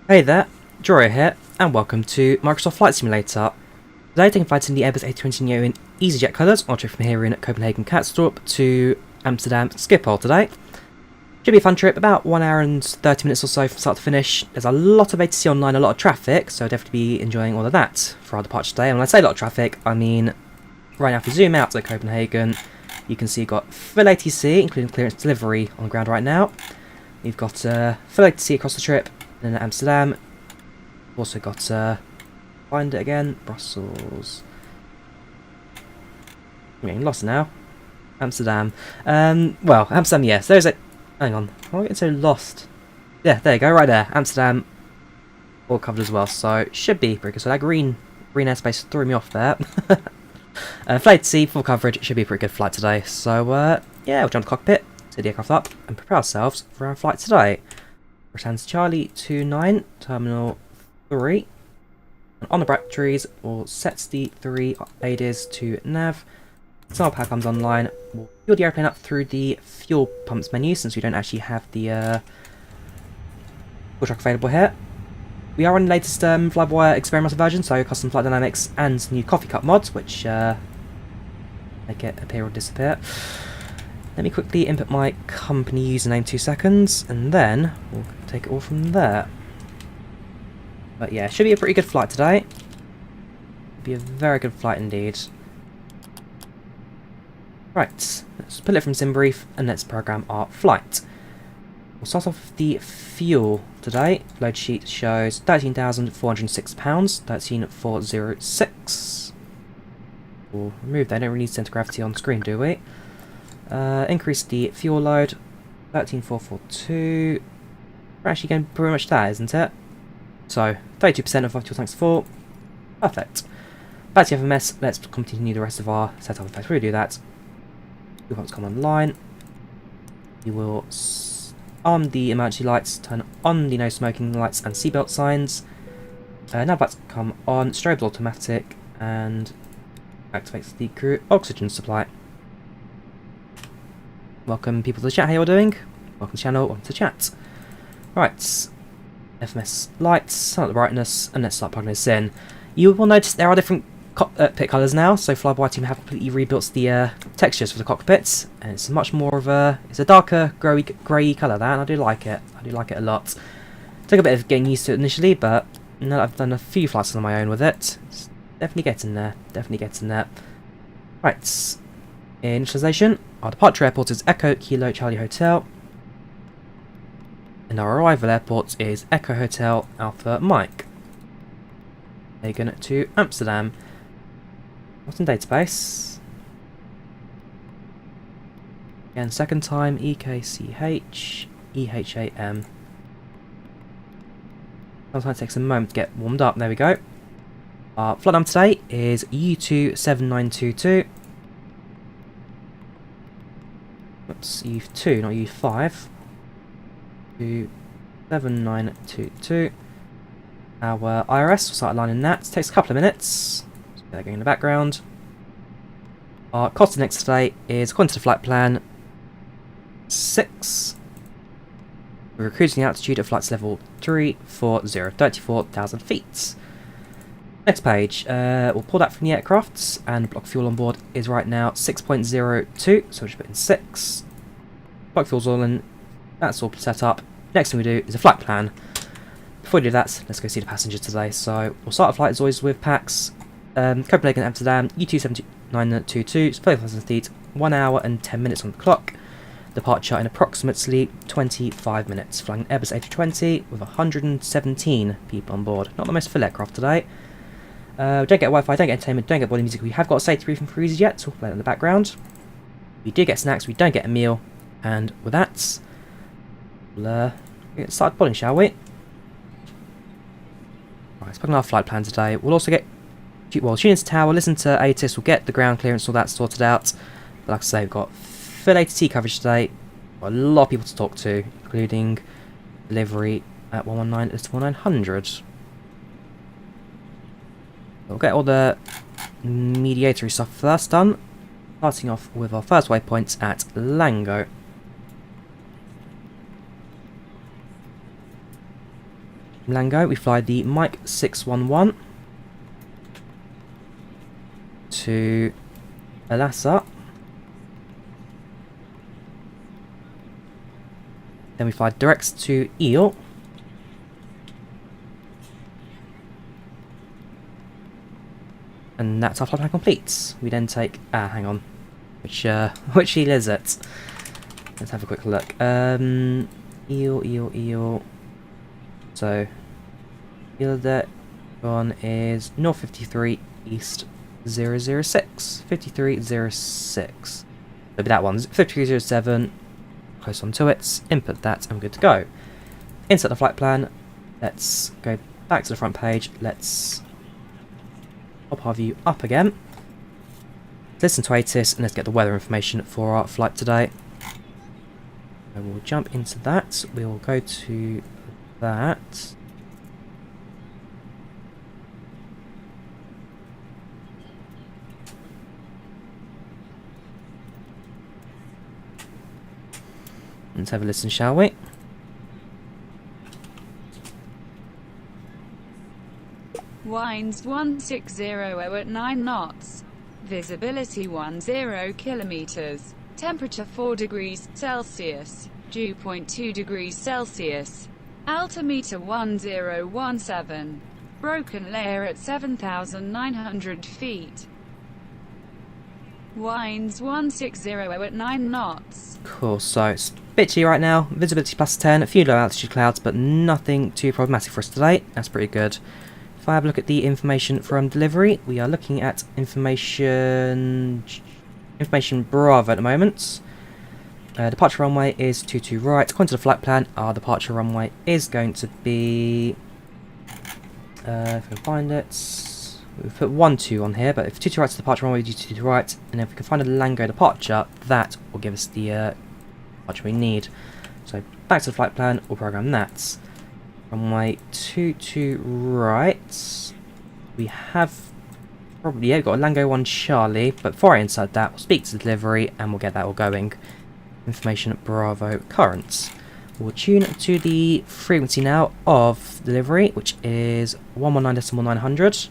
Hey there, Drawyah here, and welcome to Microsoft Flight Simulator. Today taking flights in the Airbus A320neo in easyJet colours, on a trip from here in Copenhagen Kastrup to Amsterdam Schiphol today. Should be a fun trip, about 1 hour and 30 minutes or so from start to finish. There's a lot of ATC online, a lot of traffic, so definitely be enjoying all of that for our departure today. And when I say a lot of traffic, I mean, right now if you zoom out to Copenhagen, you can see you've got full ATC, including clearance delivery on the ground right now. You've got full ATC across the trip. And then Amsterdam, also got, find it again, Brussels, I'm getting lost now, Amsterdam, well, Amsterdam, yes, there's a, hang on, why am I getting so lost? Yeah, there you go, right there, Amsterdam, all covered as well, so should be pretty good. So that green airspace threw me off there. Flight to sea, full coverage, it should be a pretty good flight today, so, yeah, we'll jump to the cockpit, set the aircraft up, and prepare ourselves for our flight today. Returns Charlie 29, Terminal 3. And on the batteries, we'll set the 3 ADIs to nav. So our power comes online. We'll fuel the airplane up through the fuel pumps menu since we don't actually have the fuel truck available here. We are on the latest FlyWire experimental version, so custom flight dynamics and new coffee cup mods, which make it appear or disappear. Let me quickly input my company username, 2 seconds, and then we'll take it all from there. But yeah, should be a pretty good flight today. Be a very good flight indeed. Right, let's pull it from SimBrief and let's program our flight. We'll start off with the fuel today. Load sheet shows £13,406, 13,406. We'll remove that, don't really need center gravity on screen, do we? Increase the fuel load, 13,442. We're actually getting pretty much that, isn't it? So, 32% of our fuel tanks full. Perfect. Back to FMS, let's continue the rest of our setup. In fact, we'll do that. Fuel pumps come online. You will arm the emergency lights, turn on the no smoking lights and seatbelt signs. Now lights come on, strobes automatic, and activates the crew oxygen supply. Welcome people to the chat, how you all doing? Welcome to the channel, welcome to the chat. Right, FMS lights, turn up the brightness, and let's start plugging this in. You will notice there are different cockpit colours now, so Flyby team have completely rebuilt the textures for the cockpits, and it's much more of a, it's a darker grey colour that, and I do like it a lot. Took a bit of getting used to it initially, but now that I've done a few flights on my own with it, it's definitely getting there, Right, initialisation. Our departure airport is Echo Kilo Charlie Hotel. And our arrival airport is Echo Hotel Alpha Mike. Taken to Amsterdam. What's in database? Again, second time, EKCH, EHAM. Sometimes it takes a moment to get warmed up. There we go. Our flight number today is U27922. Oops, U2, not U5. U7922. Our IRS will start aligning that. It takes a couple of minutes. So they're going in the background. Our cost of next today is, according to the flight plan, 6. We're cruising altitude at flights level 340, 34,000 feet. Next page, we'll pull that from the aircraft, and block fuel on board is right now 6.02, so we'll just put in 6. Block fuel's all in, that's all set up. Next thing we do is a flight plan. Before we do that, let's go see the passengers today. So we'll start our flight as always with PACX, Copenhagen, Amsterdam, U27922, 30,000 feet, 1 hour and 10 minutes on the clock. Departure in approximately 25 minutes. Flying an Airbus A320 with 117 people on board. Not the most full aircraft today. We don't get Wi-Fi, don't get entertainment, don't get body music. We have got a safety briefing for easyJet, so we'll play that in the background. We do get snacks, we don't get a meal. And with that, we'll get started boarding, shall we? Right, let's plug in our flight plan today. We'll also get, well, tune into tower, listen to ATIS, we'll get the ground clearance, all that sorted out. But like I say, we've got full ATC coverage today. Got a lot of people to talk to, including delivery at 119 to 1900. We'll get all the mediatory stuff first done, starting off with our first waypoint at Lango. Lango, we fly the Mike 611 to Alassa. Then we fly direct to Eel. And that's our flight plan complete. We then take... hang on. Which eel is it? Let's have a quick look. Eel. So, eel that one is North 53, East 006. 5306. It'll be that one. 5307. Close on to it. Input that, and we're good to go. Insert the flight plan. Let's go back to the front page. Let's pop our view up again. Listen to ATIS, and let's get the weather information for our flight today. So we'll jump into that. We'll go to that. Let's have a listen, shall we? Winds 1600 at 9 knots. Visibility 10 kilometers. Temperature 4 degrees Celsius. Dew point 2 degrees Celsius. Altimeter 1017. Broken layer at 7,900 feet. Winds 160 at 9 knots. Cool, so it's bitchy right now. Visibility +10, a few low altitude clouds, but nothing too problematic for us today. That's pretty good. If I have a look at the information from delivery, we are looking at information Bravo at the moment. Departure runway is 22 right. According to the flight plan, our departure runway is going to be... if I can find it... We've put 12 on here, but if 22 right to departure runway, we do 22 right. And if we can find a Lango departure, that will give us the departure we need. So back to the flight plan, we'll program that. Runway 22 right. We have probably got a Lango 1 Charlie, but before I insert that, we'll speak to the delivery and we'll get that all going. Information Bravo current. We'll tune to the frequency now of delivery, which is 119.900.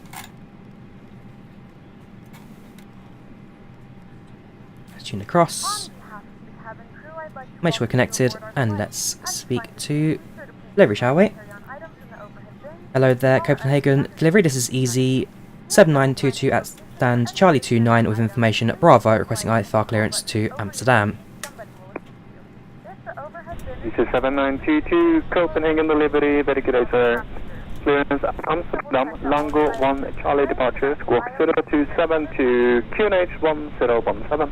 Let's tune across. Make sure we're connected, and let's speak to delivery, shall we? Hello there, Copenhagen delivery. This is Easy 7922 at stand Charlie 29 with information at Bravo requesting Ifr Clearance to Amsterdam. This is 7922 Copenhagen delivery. Very good day, sir. Clearance Amsterdam, Lango 1 Charlie departure, squawk 0272 QNH 1017.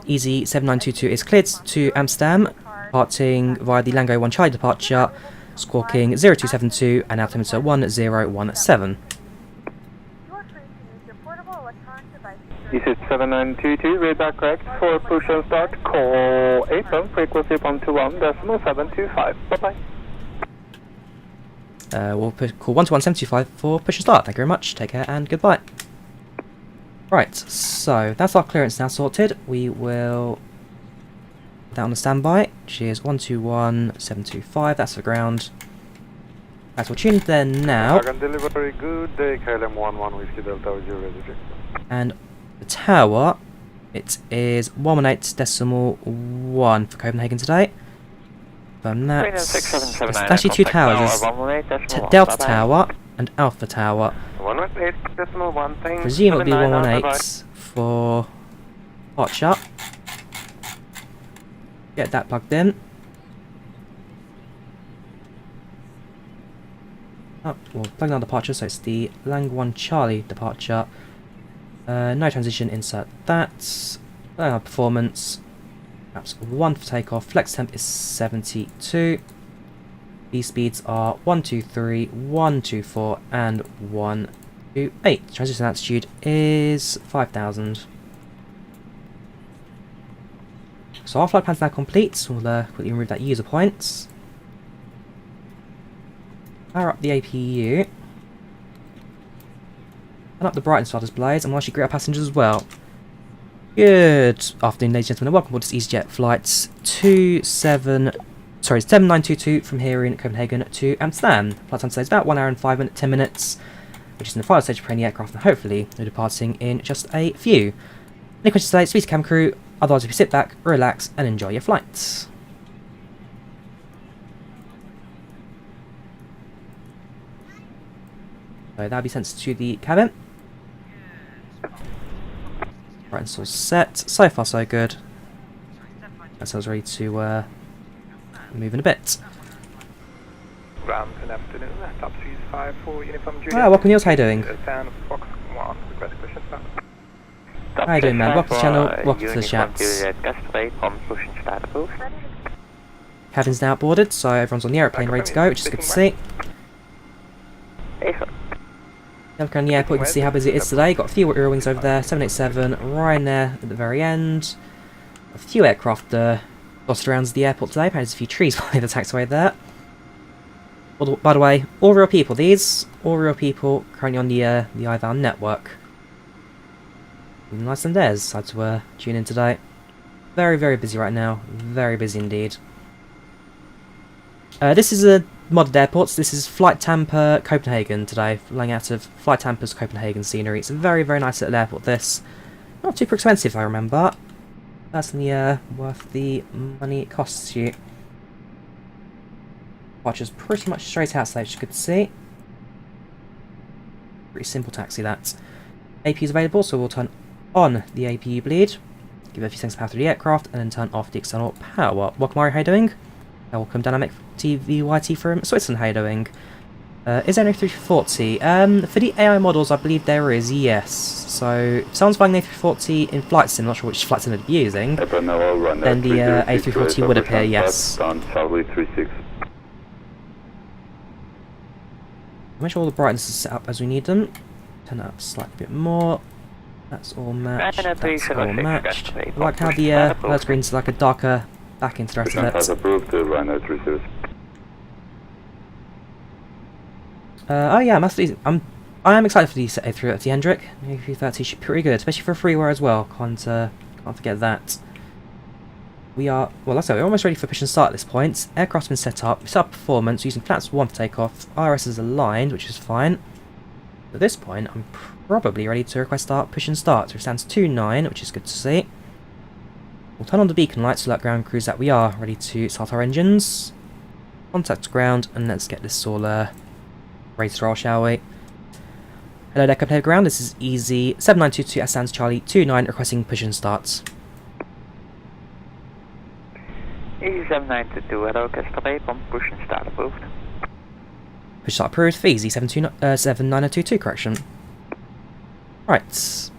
Easy 7922 is cleared to Amsterdam, departing via the Lango 1 Charlie departure, squawking 0272 and altimeter 1017. This is 7922, read back correct for push and start, call 8 frequency 121.725. Bye bye. We'll call 121.725 for push and start. Thank you very much, take care and goodbye. Right, so that's our clearance now sorted. We will put that on the standby, which is 121.725, that's the ground. Right, so we're tuned there now. Delivery, good day, KLM 11 Whiskey Delta, you ready? And the tower, it is 118.1 for Copenhagen today. From that, there's actually two towers. There's Delta Tower and Alpha Tower. 118.1. Presume it'll be 118 for departure. Get that plugged in. Oh, we'll plug in our departure, so it's the Lang 1 Charlie departure. No transition, insert that. Our performance. Perhaps 1 for takeoff. Flex temp is 72. These speeds are 123, 124, and 128. Transition altitude is 5,000. So our flight plan's now complete. We'll quickly remove that user points. Power up the APU. Turn up the brightness of our displays, and we'll actually greet our passengers as well. Good afternoon, ladies and gentlemen, and welcome aboard this easyJet flight Sorry, 7922 from here in Copenhagen to Amsterdam. Flight time today is about 1 hour and 10 minutes, which is in the final stage of training aircraft, and hopefully we're departing in just a few. Any questions today, speak to cam crew, otherwise if you sit back, relax and enjoy your flights. So that'll be sent to the cabin. Right, it's all set. So far so good. That sounds ready to move in a bit. Ground, good afternoon. Top 5 for Uniform Juliet. Ah, welcome Niels, how you doing? Fan Fox 1, request push start. How you doing, man? Welcome to the channel, welcome to the chats. Cabin's now boarded, so everyone's on the aeroplane ready to go, which is good to see. Look around the airport, you can see how busy it is today. Got a few Eurowings over there, 787, Ryanair at the very end. A few aircraft dotted around the airport today. Apparently there's a few trees by the taxiway there. By the way, all real people, these. All real people currently on the IVAO network. Nice and theirs, had to tune in today. Very, very busy right now. Very busy indeed. This is a modded airport. This is FlyTampa Copenhagen today, flying out of FlyTampa's Copenhagen scenery. It's a very, very nice little airport, this. Not too expensive, I remember. That's worth the money it costs you. Watch is pretty much straight out, so which is good to see. Pretty simple taxi, that. AP is available, so we'll turn on the APU bleed, give it a few seconds of power through the aircraft, and then turn off the external power. Welcome, Mario, how you doing? Welcome, Dynamic TVYT from Switzerland, how you doing? Is there an A340? For the AI models, I believe there is, yes. So, if someone's buying an A340 in flight sim, I'm not sure which flight sim they'd be using, then the A340 would appear, yes. Make sure all the brightness is set up as we need them. Turn that up slightly bit more. That's all matched. That's all matched. I like how the alert screen's like a darker backing to the rest of it. Oh yeah, I am excited for the A330, Hendrik. The A330 should be pretty good, especially for a freeware as well. Can't forget that. We are, well, that's it, we're almost ready for push and start at this point. Aircraft's been set up, set up performance, using flaps 1 for takeoff, IRS is aligned, which is fine. At this point, I'm probably ready to request start push and start. So it stands 2-9, which is good to see. We'll turn on the beacon lights to alert ground crews that we are ready to start our engines. Contact ground, and let's get this all ready to roll, shall we? Hello there, Copenhagen ground, this is Easy 7922 as stands Charlie 29 requesting push and starts. Easy 7922, hello, Kastrup, pump push and start approved. Push start approved for Easy 79022, correction. Right,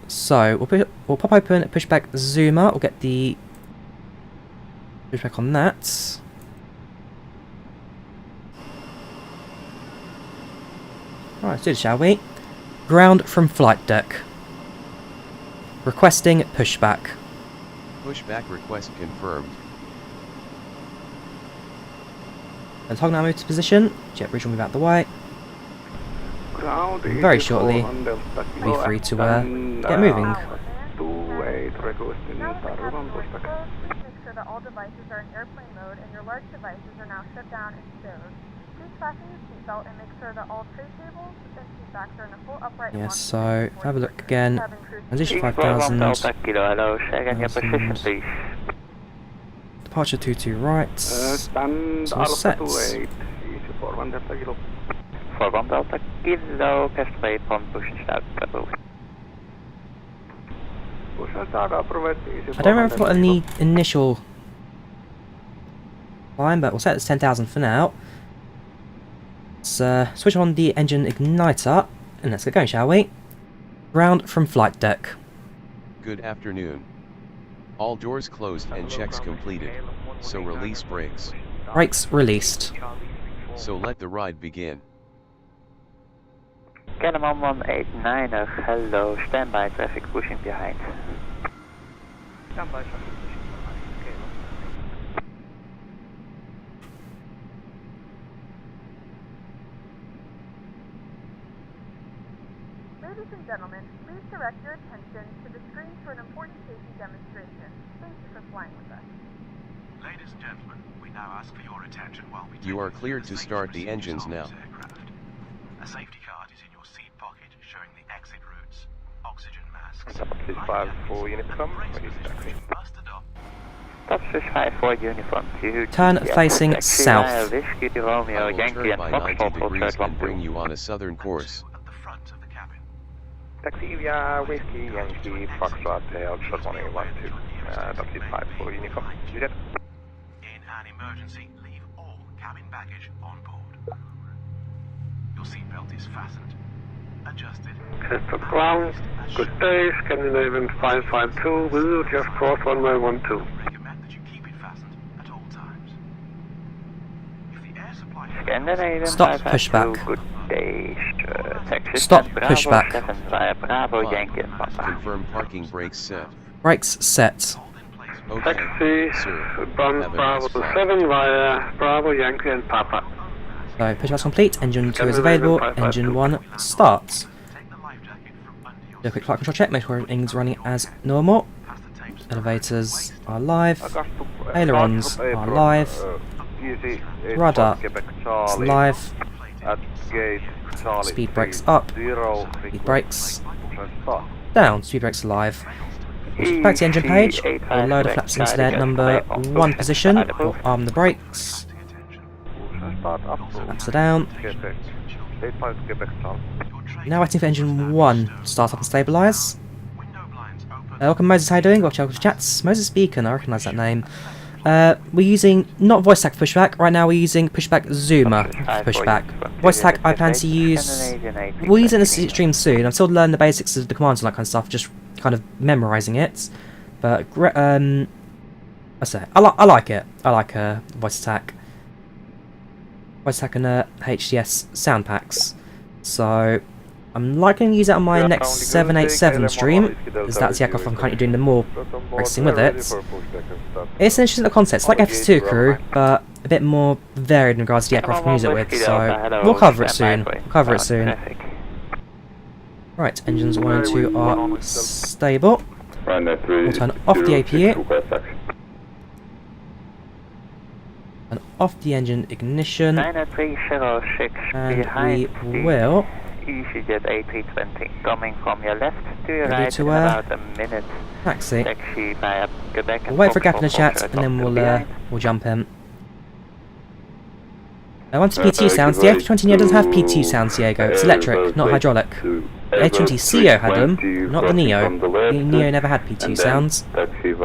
so we'll pop open PushbackZoomer, we'll get the pushback on that. Right, let's do it, shall we? Ground from flight deck. Requesting pushback. Pushback request confirmed. And toggle now move to position. Jet bridge will move out the way. Very shortly, we'll be free to get moving. Make sure that all devices are in airplane mode and your large devices are now shut down and stowed. Please fasten your seatbelt and make sure that all tray tables and seat backs are in a full upright. Yes, so if I have a look again. Transition 5000. Departure 22 right. It's all set. 41 Delta Kilo, Kastrup, pump push and start approved. I don't remember what the initial climb, but we'll set it as 10,000 for now. Let's switch on the engine igniter, and let's get going, shall we? Ground from flight deck. Good afternoon. All doors closed and checks completed, so release brakes. Brakes released. So let the ride begin. Canon 1189, hello, standby traffic pushing behind. Standby traffic pushing behind, Ladies and gentlemen, please direct your attention to the screen for an important safety demonstration. Thank you for flying with us. Ladies and gentlemen, we You are cleared to start the engines now. A safety card is in your seat pocket showing the exit routes, oxygen masks. Taxi 54 uniform, ready for taxi. Must adopt. Taxi 54 uniform. Turn facing south. Whiskey, I Romeo, will Yankee, turn and by 90 Foxtrot will degrees turn and bring you on a southern course. At the front of the cabin. Taxi via Whiskey, Yankee, Foxtrot, short 112. Taxi 54 uniform. In Jet. an emergency, leave all cabin baggage on board. Your seatbelt is fastened, adjusted. Kastrup ground, good day, Scandinavian 552, will you just cross runway 12? Recommend that you keep it fastened at all times. If the air supply Scandinavian Stop 552, pushback. good day. Taxi Stop Bravo pushback. 7 via Bravo, Fine. Yankee, and Papa. Confirm parking brakes set. Brakes set. Okay, Taxi, sir. Bond Have a Bravo nice flight. 7 via Bravo, Yankee and Papa. So pushback's complete. Engine 2 is available. Engine 1 starts. take the life jacket from under your Do a quick flight control check. Make sure everything's running as normal. past the tapes. Elevators are live. Ailerons are live. Rudder is live. Speed brakes up. Speed brakes down. Speed brakes live. Back to the engine page. We'll load a flaps into their number 1 position. We'll arm the brakes. Flaps are down. Now waiting for engine 1 to start up and stabilise. Window blinds open. Welcome Moses, how you doing? Welcome to chats. Moses Beacon, I recognise that name. We're using not voice tag for pushback, right now we're using PushbackZoomer for pushback. Voice tag I plan to use, we'll use it in the stream soon. I'm still learning the basics of the commands and that kind of stuff, just kind of memorising it. But, I like it. I like voice attack. Voice attack and HDS sound packs. So, I'm likely to use it on my next 787 stream, because that's the aircraft I'm currently doing the more practicing with it. It's an interesting concept, it's like FS2 crew, but a bit more varied in regards to the aircraft we can use it with, so we'll cover it soon. Right, engines 1 and 2 are stable. We'll turn off the APU. And off the engine ignition. 90306 And behind we will easyJet A320 coming from your left to your Ready right to, in about a minute. taxi. Taxi via Quebec. We'll wait for a gap in the chat and then we'll jump in. Onto PTU sounds, the A320neo doesn't have PTU sounds, Diego. It's electric, not hydraulic. The A320ceo had them, not the Neo. The Neo never had PTU sounds. This is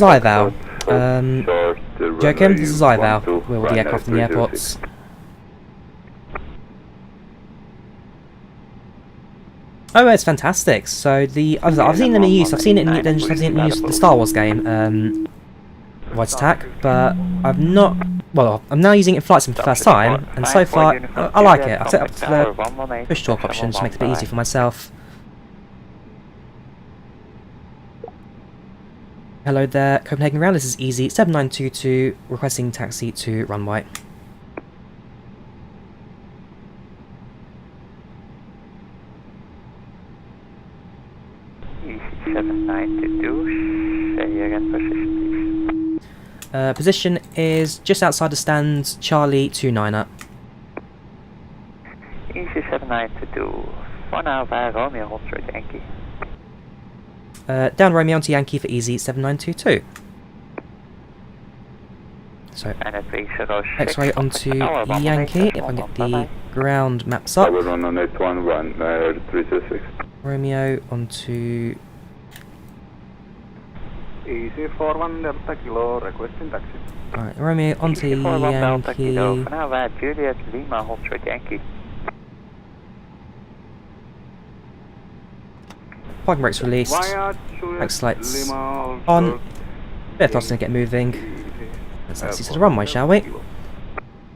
IVAO. Joachim, this is IVAO. We're all the aircraft in the airports. Oh, it's fantastic. So I've seen them in use. I've seen it in the Star Wars game, voice attack, but I've not. Well, I'm now using it in FlightSim for the first time, and so far I like it. I've set up the push talk option to make it a bit easier for myself. Hello there, Copenhagen Ground. This is Easy 7922 requesting taxi to runway. Easy 7922. Say again position, please. Position is just outside the stand, Charlie 29er. Easy 7922. For now via Romeo, hold straight Yankee. Down Romeo onto Yankee for Easy 7922. So, X-ray onto Yankee, if I can get the ground maps up. Romeo onto... Easy 41 Delta Kilo, requesting taxi. Alright, Romeo onto Yankee. For now via Juliet Lima, hold straight Yankee. Parking brakes released. Brakes lights on. Bit of thrust to get moving. Let's actually to the runway, shall we?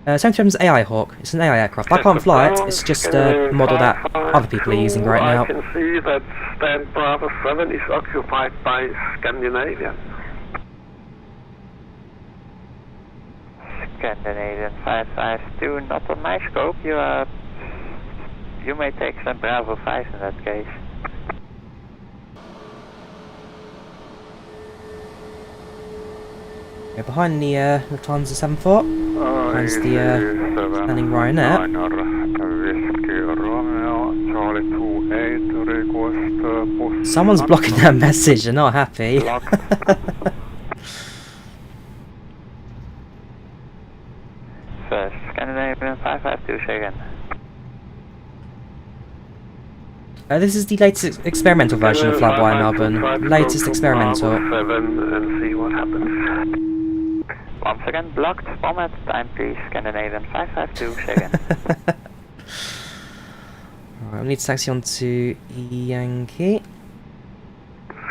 737's AI Hawk. It's an AI aircraft. I can't fly it, it's just a model that other people are using right now. I can see that stand Bravo 7 is occupied by Scandinavian. Scandinavian 552, not on my scope. You may take some Bravo 5 in that case. Go behind the Lufthansa 74. Behind the standing Ryanair. Someone's blocking that message, they're not happy. First, Scandinavian 552 again. This is the latest experimental version of Flyby Melbourne. Latest experimental. And see what happens. Once again, blocked. 1 at a time, please. Scandinavian 552 again. Alright, we need to taxi on to Yankee.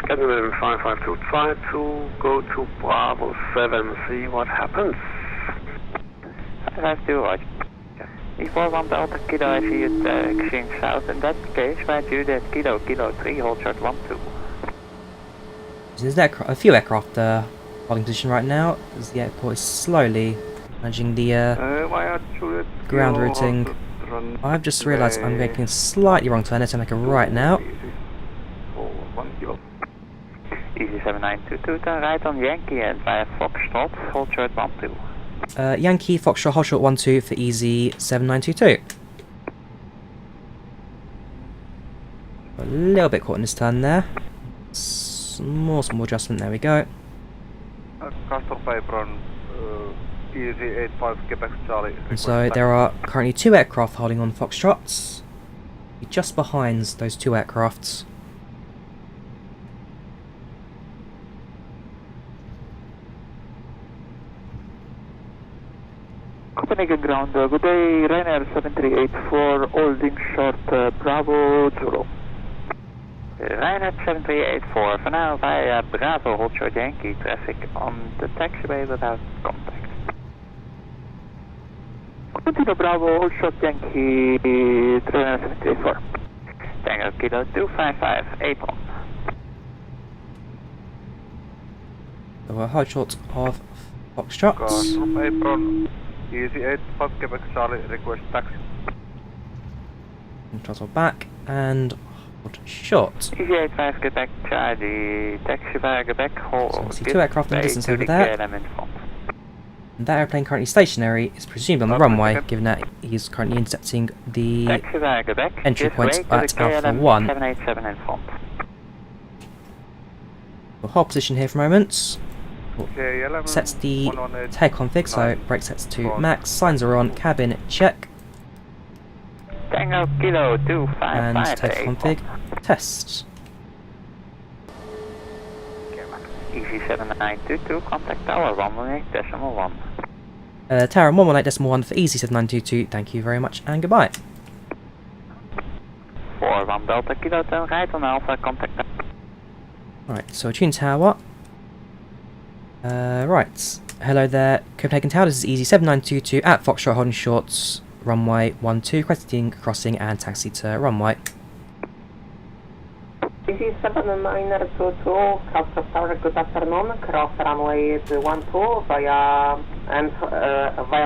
Scandinavian 552, try to go to Bravo 7, see what happens. 552, right. Before 1 Delta Kilo, I see it exchange south. In that case, right, you did Kilo 3, hold short 1-2. There's a few aircraft holding position right now, as the airport is slowly managing the ground routing. I've just realised I'm making a slightly wrong turn, let's make a right now. Easy 7922, turn right on Yankee and via Foxtrot, hold short 1-2. Yankee, Foxtrot, hold short 1-2 for easy 7922. A little bit caught in this turn there. Small adjustment, there we go. Kastrup easy 85 Quebec Charlie. And so there are currently 2 aircraft holding on Foxtrots. Just behind those 2 aircrafts. Copenhagen ground, good day, Ryanair 7384, holding short Bravo Zulu. Ryanair 7384, for now via Bravo, hold short Yankee, traffic on the taxiway without contact. Continue Bravo, hold short Yankee, Ryanair 7384. Tango Kilo 255, 81. So we're hold short of Foxtrots. Easy 85 Quebec Charlie, request taxi. Throttle back and hold short. Easy 85 Quebec Charlie, taxi via Quebec, hold. So I see 2 aircraft in the distance over there. And that airplane currently stationary is presumed on the runway, given that he's currently intercepting the entry point at Alpha 1. 787 in front. We'll hold position here for a moment. Sets the tail config, so brake sets to max, signs are on, cabin check, Tango Kilo 255 and tail config test. Easy 7922, contact tower 118.1. Tower 118.1 for easy 7922, thank you very much and goodbye. 41 Delta Kilo, turn right on Alpha, contact. Right, so tune tower. Right, hello there, Copenhagen Tower, this is easy 7922 at Foxtrot holding short, runway 12, requesting crossing and taxi to runway. Easy 7922, Kastrup Tower, good afternoon, cross runway 12 via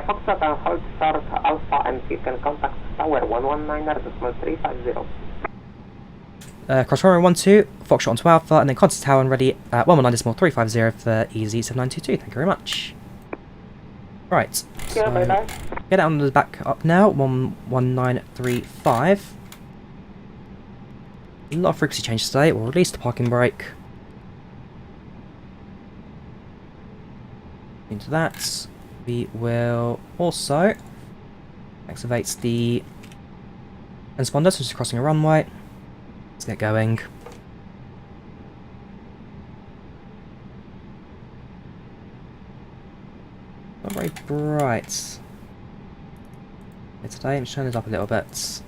Foxtrot and hold short Alpha and you can contact Tower 119.350. Cross runway 12, Foxtrot onto Alpha, and then contact tower and ready at 119.350 for easy 7922. Thank you very much. Right, so get out on the back up now, 11935. A lot of frequency changes today. We'll release the parking brake. Into that, we will also activate the transponder, so just crossing a runway. Let's get going. Not very bright. Today, I'm just turning it up a little bit.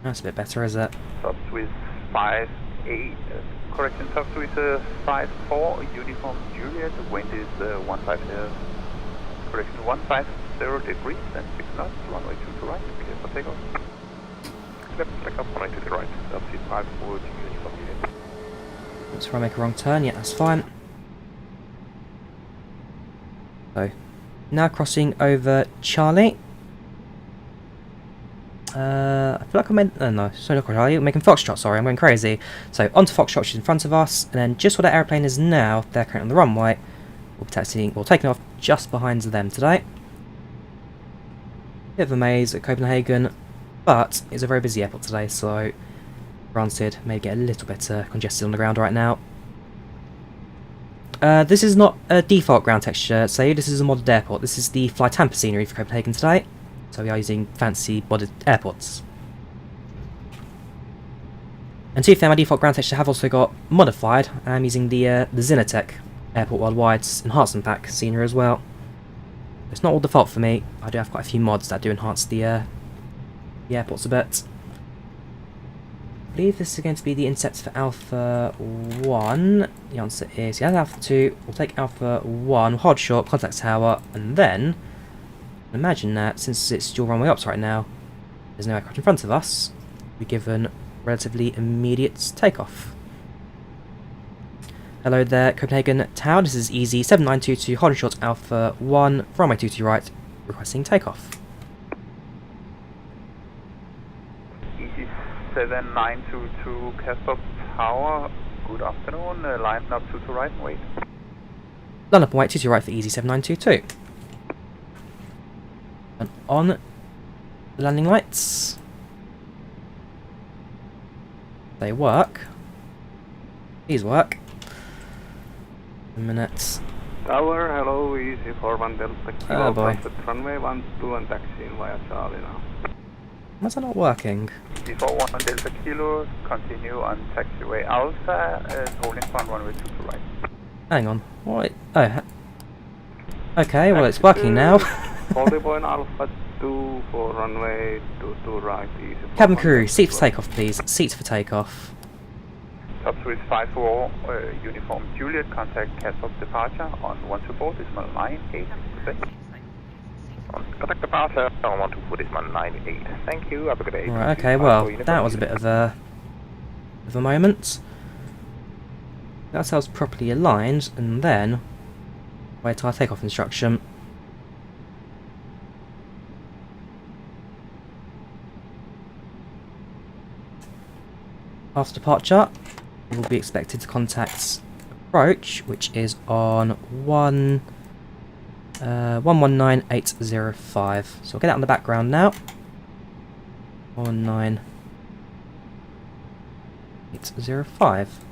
That's a bit better, is it? Subswiss 5-8, correction, Subswiss 5-4, uniform Juliet, wind is 150, correction 150 degrees and 6 knots, runway 2 to right, clear for takeoff. Left flag up, right to the right, Subswiss 5-4, uniform Juliet. Let's try and make a wrong turn, yeah, that's fine. So, now crossing over Charlie. I feel like I made... no, sorry, not are you? I'm making Foxtrot, sorry, I'm going crazy. So, onto Foxtrot, which is in front of us, and then just where that aeroplane is now, they're currently on the runway. We're taking off just behind them today. Bit of a maze at Copenhagen, but it's a very busy airport today, so granted, may get a little bit congested on the ground right now. This is not a default ground texture, so this is a modded airport. This is the FlyTampa scenery for Copenhagen today, so we are using fancy modded airports. And to be fair, my default ground texture have also got modified. I'm using the Zinatech Airport Worldwide's Enhancement Pack scenery as well. It's not all default for me. I do have quite a few mods that do enhance the airports a bit. I believe this is going to be the intercept for Alpha 1. The answer is, yeah, Alpha 2. We'll take Alpha 1, we'll hold short, contact tower, and then imagine that since it's dual runway ops right now, there's no aircraft in front of us, we're given relatively immediate takeoff. Hello there, Copenhagen Tower, this is easyJet holding short Alpha 1, runway 22 right, requesting takeoff. easyJet Kastrup Tower, good afternoon, line up 22 right and wait. Line up and wait, 22 right for easyJet. And on the landing lights. They work. These work. A minute. Tower, hello, easy 41 Delta Kilo, oh boy. runway 12 and taxiing via Charlie now. Why's that not working? Before 1 Delta Kilo, continue on taxiway Alpha, holding front runway 22 right. Hang on. What? Oh. Okay, well it's working now. 40 point Alpha 2 for runway 22 right, easy. Cabin crew, seat for takeoff please. Seats for takeoff. Top Swiss 54, uniform Juliet, contact Kastrup departure on 124, decimal 98, contact departure on 124, decimal 98, thank you, have a good day. Right, okay, well, that was a bit of a moment. Get ourselves properly aligned, and then wait our takeoff instruction. After departure, we will be expected to contact approach, which is on 119805. So we'll get that on the background now. 19805.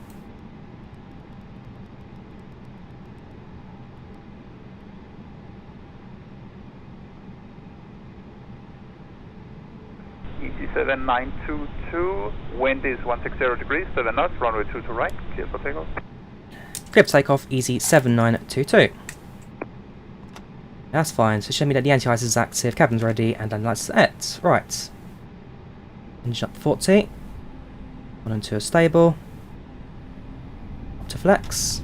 EG7922, wind is 160 degrees, 7 knots, runway 22 right, clear for takeoff. Clear for takeoff, EG7922. That's fine, so show me that the anti-ice is active, cabin's ready, and then lights set. Right. Engine up to 40. 1 and 2 are stable. Up to flex.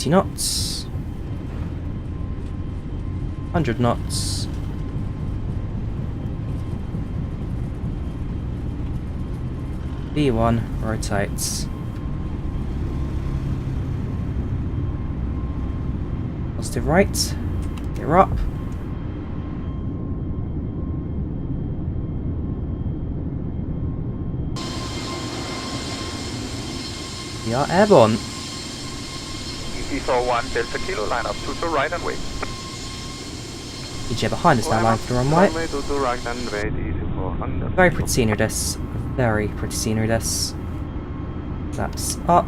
knots, 100 knots, B1 rotates, positive right, gear up, we are airborne. EG41 Delta Kilo, line up 22 right and wait. EJ behind us now, line for the runway. Very pretty scenery this. Very pretty scenery this. Flaps up.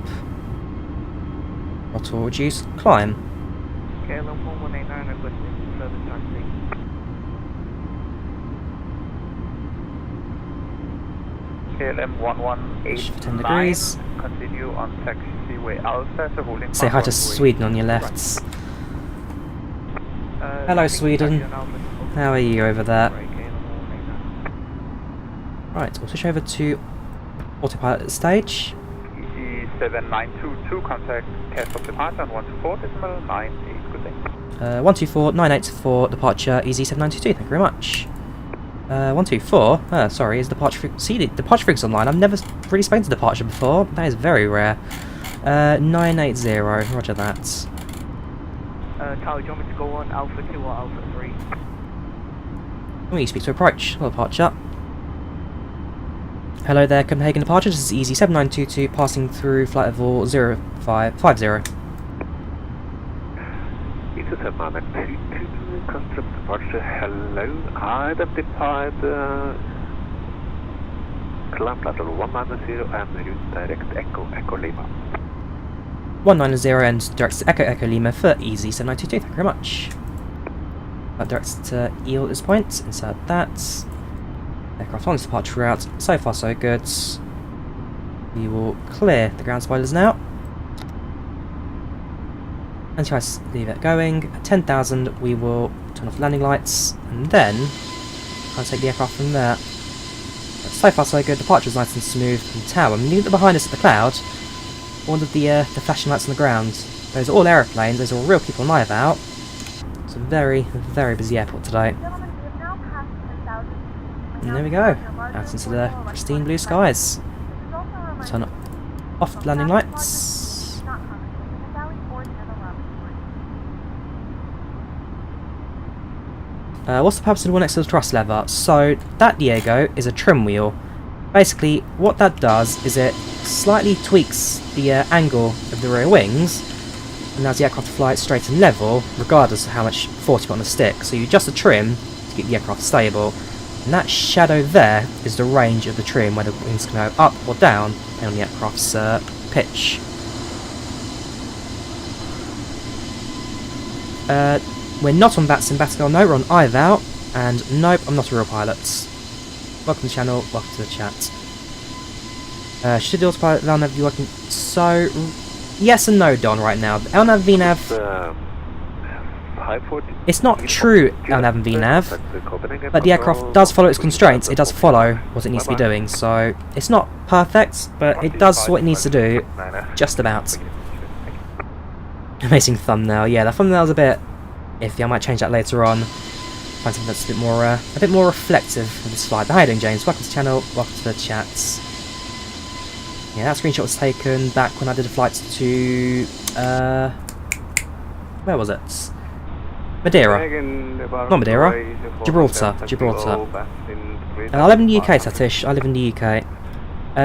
Throttle reduce, climb. KLM 1189, 10 degrees. Continue on taxiway Alpha to holding. Say hi to Sweden on your lefts. Hello Sweden. How are you over there? Right, we'll switch over to autopilot stage. EG7922, contact Kastrup departure on 124, decimal 98, good day. 124, 984, departure, EZ7922, thank you very much. 124, sorry, is departure see, the departure figures online. I've never really spoken to departure before, that is very rare. 980, roger that. Charlie, do you want me to go on Alpha 2 or Alpha 3? We speak to approach, well, departure. Hello there, Copenhagen departure, this is Easy 7922 passing through flight level 0550. Easy 7922, Kastrup departure, hello, identified climb flight level 190 and route direct Echo Lima. 190 and directs to Echo Lima for Easy 7922, thank you very much. That directs to EEL at this point, insert that. Aircraft on its departure route, so far so good. We will clear the ground spoilers now. And try to leave it going. At 10,000 we will turn off landing lights and then try to take the aircraft from there. So far so good, departure is nice and smooth from the tower. And leave it behind us at the cloud. All of the flashing lights on the ground. Those are all aeroplanes, those are all real people on IVAO. It's a very, very busy airport today. And there we go, out into the pristine blue skies. Turn off the landing lights. What's the purpose of the one next to the thrust lever? So, that Diego is a trim wheel. Basically, what that does is it slightly tweaks the angle of the rear wings and allows the aircraft to fly straight and level, regardless of how much force you put on the stick. So you adjust the trim to keep the aircraft stable. And that shadow there is the range of the trim, where the wings can go up or down, depending on the aircraft's pitch. We're not on Bats and Basketball, no, we're on IVAO, and nope, I'm not a real pilot. Welcome to the channel, welcome to the chat. Should the autopilot LNAV be working? So, yes and no, Don, right now. LNAV VNAV... It's not true LNAV and VNAV, but the aircraft does follow its constraints, it does follow what it needs to be doing, so it's not perfect, but it does what it needs to do, just about. Amazing thumbnail, yeah, the thumbnail's a bit iffy, I might change that later on. Find something that's a bit more reflective of this flight. But how are you doing, James? Welcome to the channel, welcome to the chat. Yeah, that screenshot was taken back when I did a flight to, where was it? Madeira. Not Madeira. Gibraltar. And I live in the UK, Satish. I live in the UK.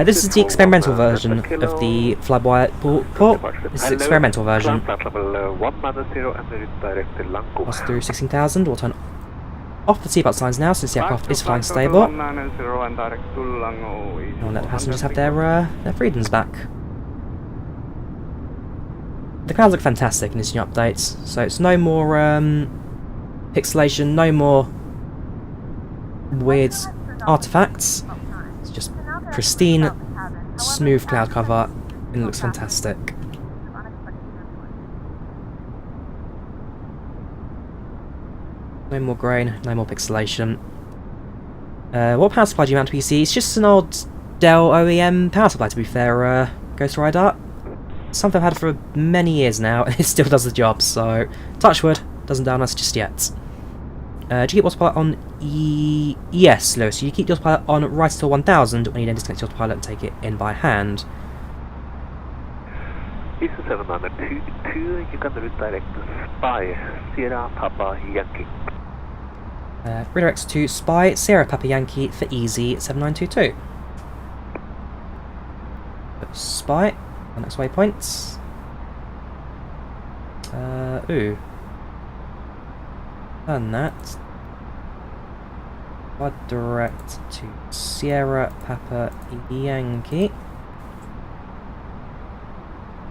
This is the experimental version of the Flyboy port. This is the experimental version. Pass through 16,000. We'll turn off the seatbelt signs now since the aircraft is flying stable. And we'll let the passengers have their freedoms back. The clouds look fantastic in this new update, so it's no more pixelation, no more weird artifacts. It's just pristine, smooth cloud cover, and it looks fantastic. No more grain, no more pixelation. What power supply do you mount to PC? It's just an old Dell OEM power supply, to be fair, Ghost Rider. Something I've had for many years now, and it still does the job, so touch wood, doesn't down us just yet. Do you keep autopilot on Yes, Lewis, you keep the autopilot on right until 1000 when you then disconnect your autopilot and take it in by hand. Easy 7922, you can redirect to Spy, Sierra Papa Yankee. Redirects to Spy, Sierra Papa Yankee for Easy 7922. Spy. The next waypoints. Ooh. Turn that. Direct to Sierra Papa Yankee.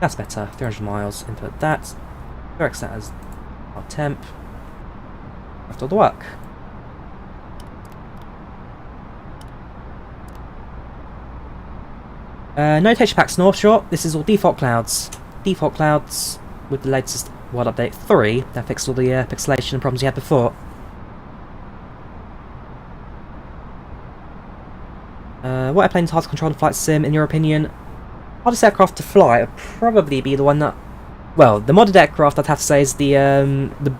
That's better. 300 miles. Input that. Directs that as our temp. Left all the work. No texture packs North Shore. This is all default clouds. Default clouds with the latest World Update 3 that fixed all the pixelation problems you had before. What airplane is hard to control in flight sim, in your opinion? Hardest aircraft to fly would probably be the one that... Well, the modded aircraft I'd have to say is the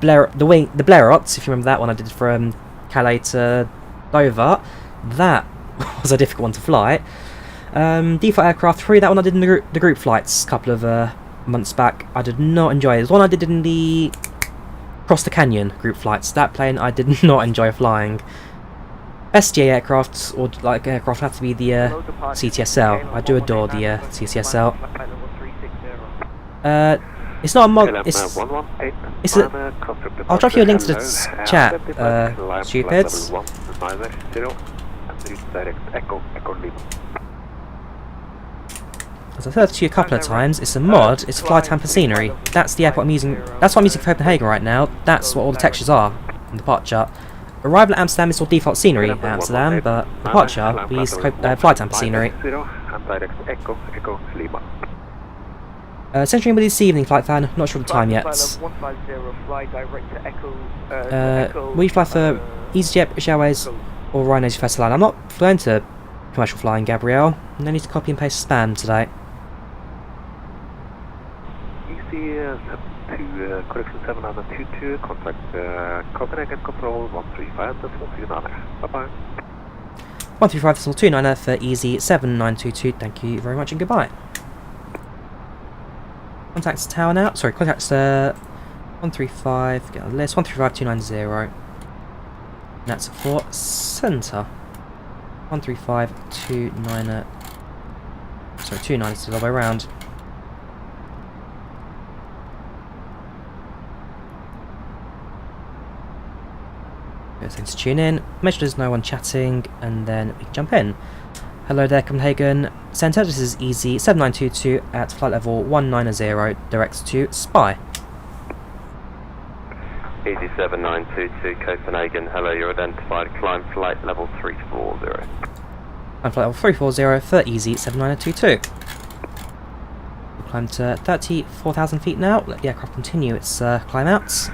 Blairots, if you remember that one I did from Calais to Dover. That was a difficult one to fly. Default Aircraft 3, that one I did in the group flights a couple of months back. I did not enjoy it. It was one I did in the Cross the Canyon group flights. That plane I did not enjoy flying. SGA aircraft, or like aircraft, have to be the CTSL. I do adore the CTSL. It's not a mod. It's a. I'll drop you a link to the chat, stupids. As I've heard to you a couple of times, it's a mod. It's FlyTampa scenery. That's the airport I'm using. That's what I'm using for Copenhagen right now. That's what all the textures are in departure. Arrival at Amsterdam is all default scenery at Amsterdam, but departure we use FlyTampa scenery. Centering with this evening, flight fan. Not sure of the time yet. Will you fly for easyJet, British Airways, or Ryanair's first line? I'm not going to commercial flying, Gabrielle. No need to copy and paste spam today. To correction 722, contact Copenhagen control 135.29. Bye-bye. 135.29 for easy 7922. Thank you very much and goodbye. Contacts tower now. Sorry, contacts 135. Get on the list. 135290. That's for centre. 13529. Sorry, 29 is the other way around. Things to tune in, make sure there's no one chatting, and then we can jump in. Hello there, Copenhagen Centre. This is Easy 7922 at flight level 190, directs to Spy. Easy 7922 Copenhagen. Hello, you're identified. Climb flight level 340. Climb flight level 340 for Easy 7922. We'll climb to 34,000 feet now. Let the aircraft continue its climb outs.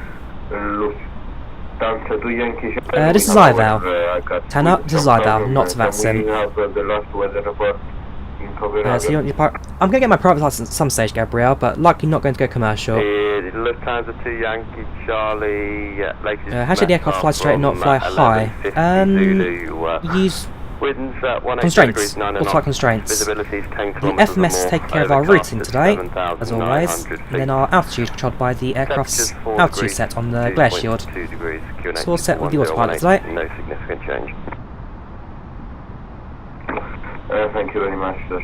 This is IVAO. Tanner, this is IVAO, not Vatsim. So I'm going to get my private license at some stage, Gabrielle, but likely not going to go commercial. Lufthansa 2 Yankee Charlie. How should the aircraft fly straight and not fly high? Use constraints, autopilot constraints. The FMS take care of our routing today, as always, and then our altitude controlled by the aircraft's altitude set on the glare shield. So all set with the autopilot today. No significant change. Thank you very much, sir.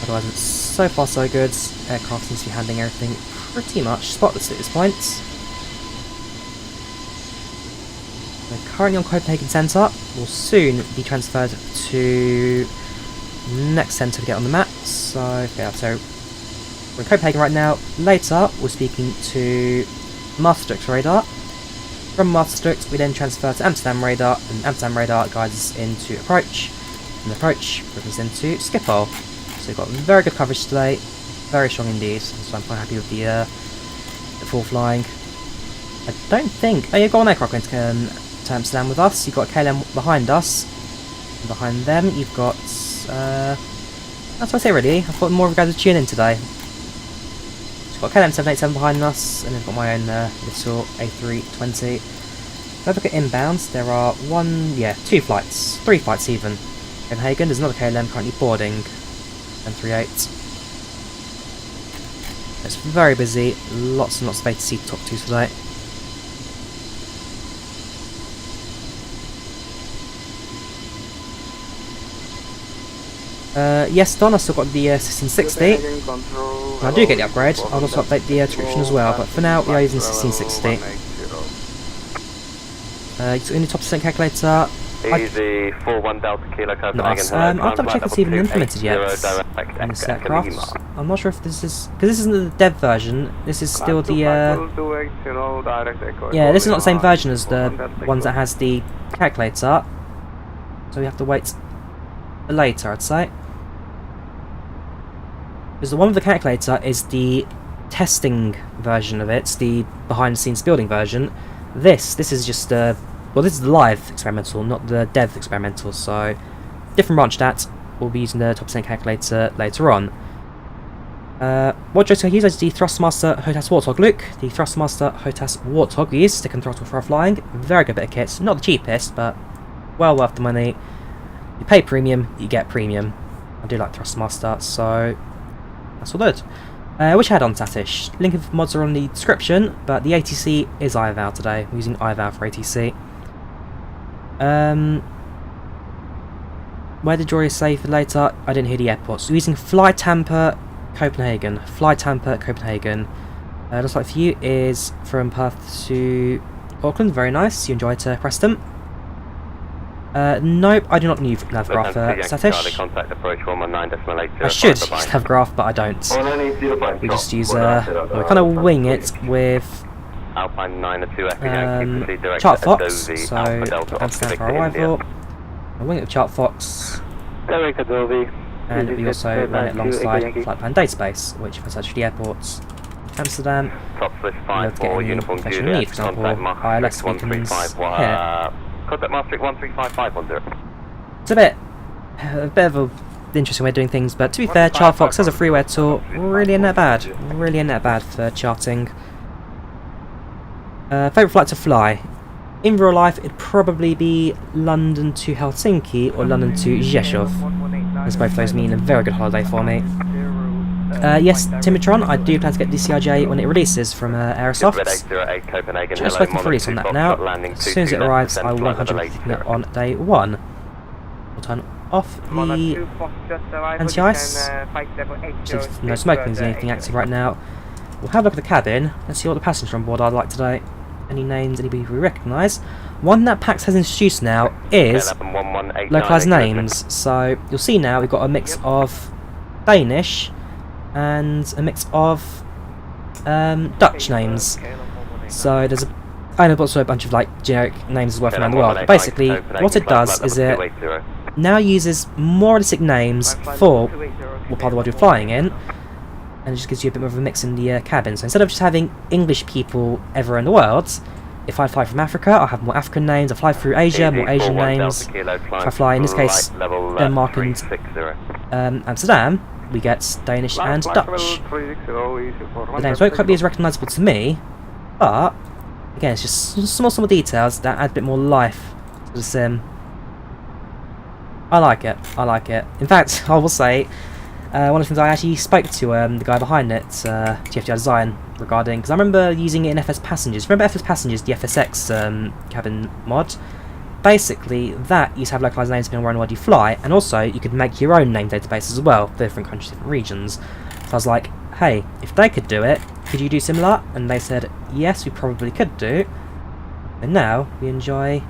Otherwise, it's so far so good. Aircraft seems to be handling everything pretty much spotless at this point. We're currently on Copenhagen Centre. We'll soon be transferred to next centre to get on the map. So, yeah, so we're in Copenhagen right now. Later, we're speaking to Maastricht radar. From Maastricht, we then transfer to Amsterdam radar, and Amsterdam radar guides us into approach, and approach brings us into Schiphol. So we've got very good coverage today, very strong indeed. So I'm quite happy with the full flying. I don't think. Oh, you've got an aircraft going to Amsterdam with us. You've got a KLM behind us. And behind them, you've got. That's what I say really. I thought more of you guys would tune in today. Got KLM 787 behind us, and I've got my own little A320. If I look at inbounds, there are 3 flights even. Copenhagen, there's another KLM currently boarding, M38. It's very busy, lots and lots of ATC to talk to today. Yes, Don, I've still got the 1660. When I do get the upgrade, I'll also update the description as well, but for now we are using 1660. In the top percent calculator. Easy 41 Delta Kilo Copenhagen. Nice. I'll double check if it's even implemented yet in this aircraft. I'm not sure if this is, because this isn't the dev version. This is still the yeah, this is not the same version as the ones that has the calculator. So we have to wait for later, I'd say. Because the one with the calculator is the testing version of it, the behind-the-scenes building version. This is just well, this is the live experimental, not the dev experimental. So different branch that. We'll be using the top percent calculator later on. What joystick I use is the Thrustmaster HOTAS Warthog, Luke. The Thrustmaster HOTAS Warthog we use stick and throttle for our flying. Very good bit of kit. Not the cheapest, but well worth the money. You pay premium, you get premium. I do like Thrustmaster, so that's all good. Which add-on Tatish? Link of mods are on the description, but the ATC is IVAO today. We're using IVAO for ATC. Where did Drawyah say for later? I didn't hear the airports. So we're using FlyTampa Copenhagen. FlyTampa Copenhagen. Looks like for you is from Perth to Auckland. Very nice. You enjoyed Preston. Nope, I do not need nav graph, Satish. I should use nav graph, but I don't. We just use, we kind of wing it with Chart Fox, so Amsterdam for arrival. I wing it with Chart Fox, and we also run it alongside FlightPlan database, which if I search for the airports, Amsterdam, we'll get any information we need, for example, ILS beacons here. Contact Maastricht 135510. It's a bit of an interesting way of doing things, but to be fair, Chart Fox has a freeware tool, really isn't that bad. Really isn't that bad for charting. Favourite flight to fly? In real life, it'd probably be London to Helsinki or London to Rzeszów, as both of those mean a very good holiday for me. Yes, Timitron, I do plan to get DCRJ when it releases from Aerosoft. Just waiting for release on that now. As soon as it arrives, I will 100% pick it on day 1. We'll turn off the anti-ice. No smoking is anything active right now. We'll have a look at the cabin. Let's see what the passengers on board are like today. Any names, anybody we recognise. One that PACX has introduced now is localised names. So you'll see now we've got a mix of Danish and a mix of Dutch names. So there's also a bunch of like generic names as well from around the world. But basically, what it does is it now uses more realistic names for what part of the world you're flying in, and it just gives you a bit more of a mix in the cabin. So instead of just having English people everywhere in the world, if I fly from Africa, I'll have more African names. I fly through Asia, more Asian names. If I fly, in this case, Denmark and Amsterdam, we get Danish and Dutch. The names won't quite be as recognisable to me, but again, it's just small details that add a bit more life to the sim. I like it. I like it. In fact, I will say one of the things I actually spoke to the guy behind it, TFDi Design, regarding, because I remember using it in FS Passengers. Remember FS Passengers, the FSX cabin mod? Basically, that used to have localised names depending on where you fly, and also you could make your own name database as well for different countries, different regions. So I was like, hey, if they could do it, could you do similar? And they said, yes, we probably could do. And now we enjoy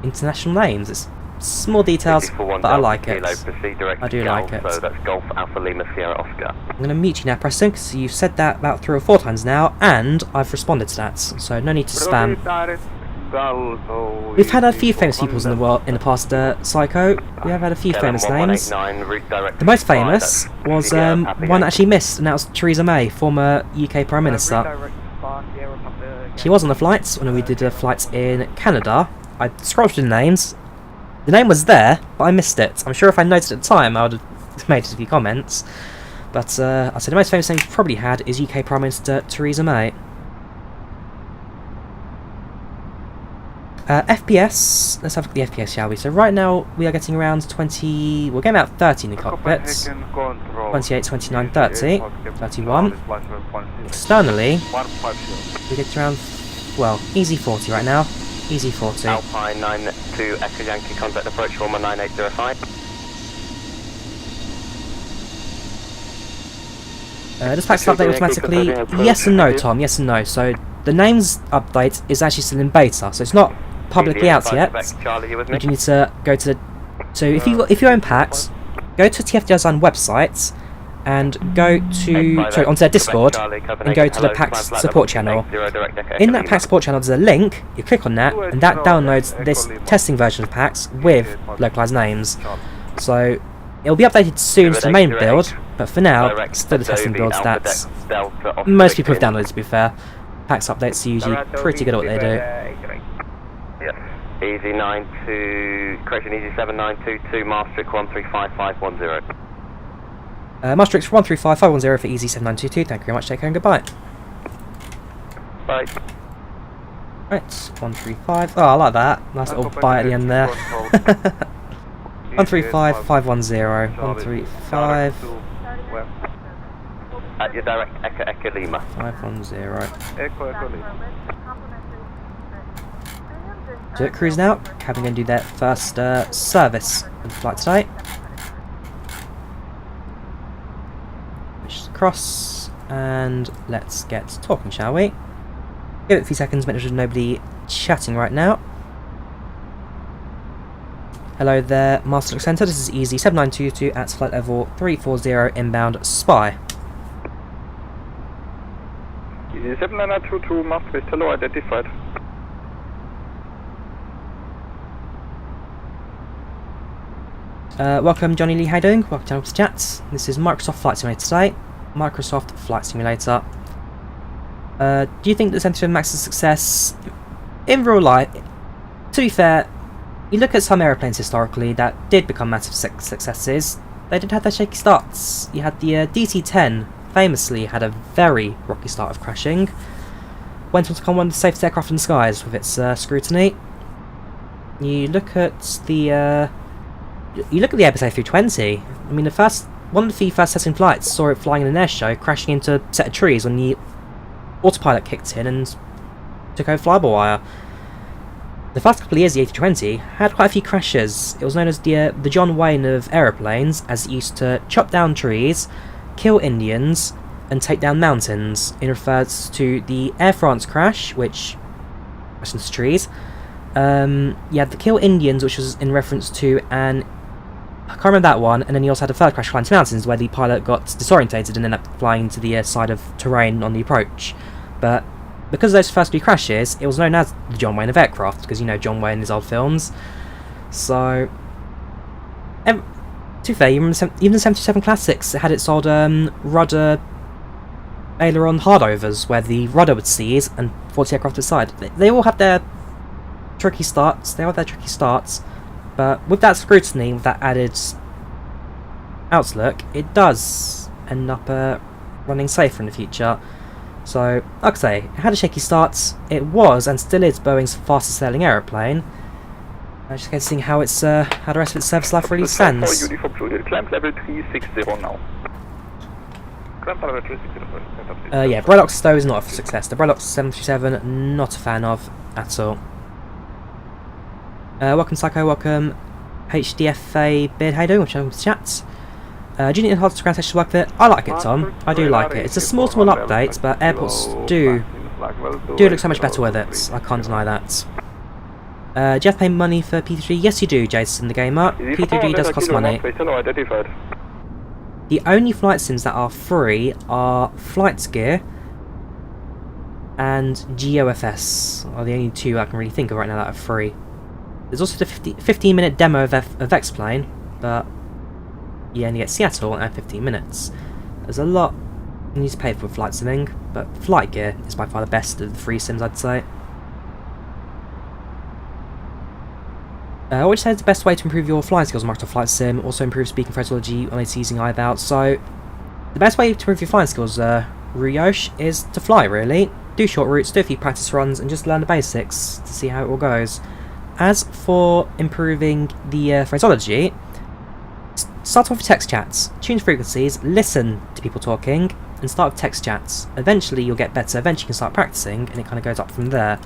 international names. It's small details, but I like it. I do like it. That's Golf Alpha Lima Sierra Oscar. I'm going to mute you now, Preston, because you've said that about 3 or 4 times now, and I've responded to that, so no need to spam. We've had a few famous people in the world in the past, Psycho. We have had a few famous names. The most famous was one that actually missed, and that was Theresa May, former UK Prime Minister. She was on the flights when we did the flights in Canada. I scrolled through the names. The name was there, but I missed it. I'm sure if I noticed at the time, I would have made a few comments. But I'd say the most famous name we probably had is UK Prime Minister Theresa May. FPS, let's have a look at the FPS, shall we? So right now we are getting around 20, we're getting about 30 in the cockpits. 28, 29, 30, 31. Externally, we get around, well, easy 40 right now. Easy 40. Alpine 92 Echo Yankee, contact approach former 9805. Does PACX update automatically? Yes and no, Tom, yes and no. So the names update is actually still in beta, so it's not publicly out yet. But you need to go to the... So if you own PACX, go to TFDi Design website and go to onto their Discord and go to the PACX support channel. In that PACX support channel there's a link, you click on that and that downloads this testing version of PACX with localized names. So it'll be updated soon to the main build, but for now it's still the testing builds that most people have downloaded, to be fair. PACX updates are usually pretty good at what they do. Easy 92, correction, Easy 7922, Maastricht 135510. Maastricht 135510 for Easy 7922, thank you very much, take care and goodbye. Bye. Right, 135, oh I like that, nice little bite at the end there. 135 510 135 At your direct Echo Lima. 510. Echo Lima. Jet cruise now. Cabin going to do their first service of the flight today. Push across and let's get talking, shall we? Give it a few seconds, make sure there's nobody chatting right now. Hello there, Master Centre. This is Easy 7922 at flight level 340 inbound Spy. Easy 7922, Master, hello, identified. Welcome, Johnny Lee. How you doing? Welcome to Airbus Chats. This is Microsoft Flight Simulator today. Microsoft Flight Simulator. Do you think the 77 Max is a success? In real life, to be fair, you look at some aeroplanes historically that did become massive successes, they did have their shaky starts. You had the DC-10, famously had a very rocky start of crashing. Went on to become one of the safest aircraft in the skies with its scrutiny. You look at the Airbus A320. I mean, one of the first testing flights saw it flying in an air show, crashing into a set of trees when the autopilot kicked in and took over flyby wire. The first couple of years, the A320 had quite a few crashes. It was known as the John Wayne of aeroplanes, as it used to chop down trees, kill Indians, and take down mountains. It refers to the Air France crash, which crashed into trees. You had the Kill Indians, which was in reference to I can't remember that one, and then you also had a third crash flying to mountains where the pilot got disorientated and ended up flying into the side of terrain on the approach. But because of those first few crashes, it was known as the John Wayne of aircraft, because you know John Wayne in his old films. So, to be fair, even the 77 Classics had its old rudder aileron hardovers, where the rudder would seize and 40 aircraft aside. They all have their tricky starts, but with that scrutiny, with that added outlook, it does end up running safer in the future. So, like I say, it had a shaky start. It was and still is Boeing's fastest sailing aeroplane. I'm just going to see how how the rest of its service life really stands. Climb level 360 now. Yeah, Brelox though is not a success. The Brelox 737, not a fan of at all. Welcome Psycho, welcome HDFA Beard, how you doing? Welcome to chat. Do you need a hard ground station to work with it? I like it, Tom. I do like it. It's a small update, but airports do look so much better with it. I can't deny that. Do you have to pay money for P3D? Yes you do, Jason the Gamer. P3D does cost money. The only flight sims that are free are Flight Gear and GOFS are the only two I can really think of right now that are free. There's also the 15-minute demo of X-Plane, but you only get Seattle and 15 minutes. There's a lot you need to pay for flight simming, but Flight Gear is by far the best of the free sims, I'd say. What would you say is the best way to improve your flying skills in Microsoft Flight Sim? Also improve speaking phraseology when it's using IVAO. So, the best way to improve your flying skills, Ryosh, is to fly, really. Do short routes, do a few practice runs, and just learn the basics to see how it all goes. As for improving the phraseology, start off with text chats, tune frequencies, listen to people talking, and start with text chats. Eventually you'll get better, eventually you can start practicing, and it kind of goes up from there.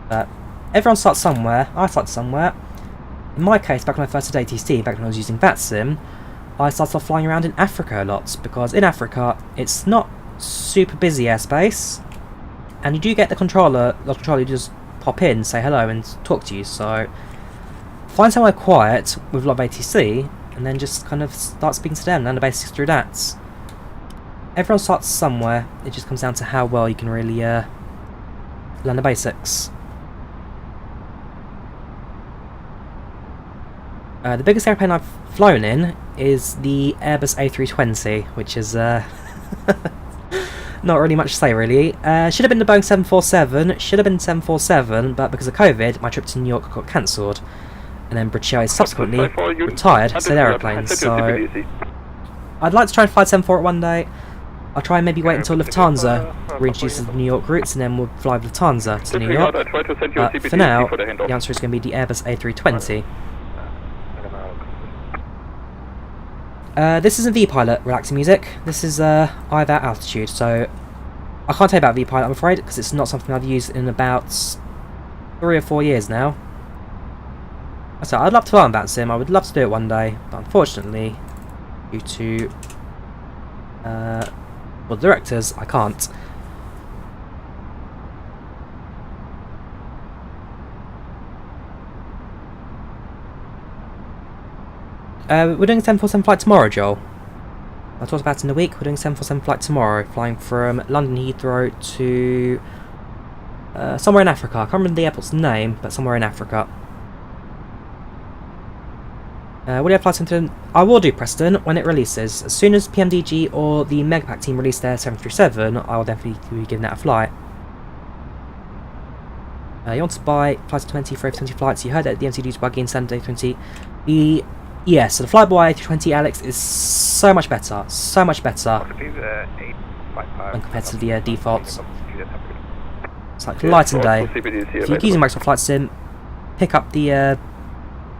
But everyone starts somewhere, I started somewhere. In my case, back when I first did ATC, back when I was using VATSIM, I started off flying around in Africa a lot, because in Africa it's not super busy airspace, and you do get the controller you just pop in, say hello and talk to you, so find somewhere quiet with a lot of ATC and then just kind of start speaking to them, learn the basics through that. Everyone starts somewhere, it just comes down to how well you can really learn the basics. The biggest airplane I've flown in is the Airbus A320, which is not really much to say, really. Should have been the Boeing 747, but because of COVID, my trip to New York got cancelled. And then British Airways subsequently retired said aeroplanes, so I'd like to try and fly 74 one day. I'll try and maybe wait until Lufthansa reintroduces the New York routes, and then we'll fly with Lufthansa to New York. But for now, the answer is going to be the Airbus A320. This isn't V-Pilot relaxing music. This is IVAO altitude, so I can't tell you about V-Pilot, I'm afraid, because it's not something I've used in about 3 or 4 years now. So I'd love to learn about Sim, I would love to do it one day, but unfortunately, due to well, directors, I can't. We're doing a 747 flight tomorrow, Joel. I talked about it in a week. We're doing a 747 flight tomorrow, flying from London Heathrow to somewhere in Africa. I can't remember the airport's name, but somewhere in Africa. What do you have flights into? I will do, Preston, when it releases. As soon as PMDG or the Megapack team release their 737, I will definitely be giving that a flight. You want to buy flights 20 for over 20 flights? You heard that the MCD's buggy in Sunday 20. Yes, so the Flyboy A320 Alex is so much better, when compared to the defaults. It's like light and day. If you're using Microsoft Flight Sim, pick up the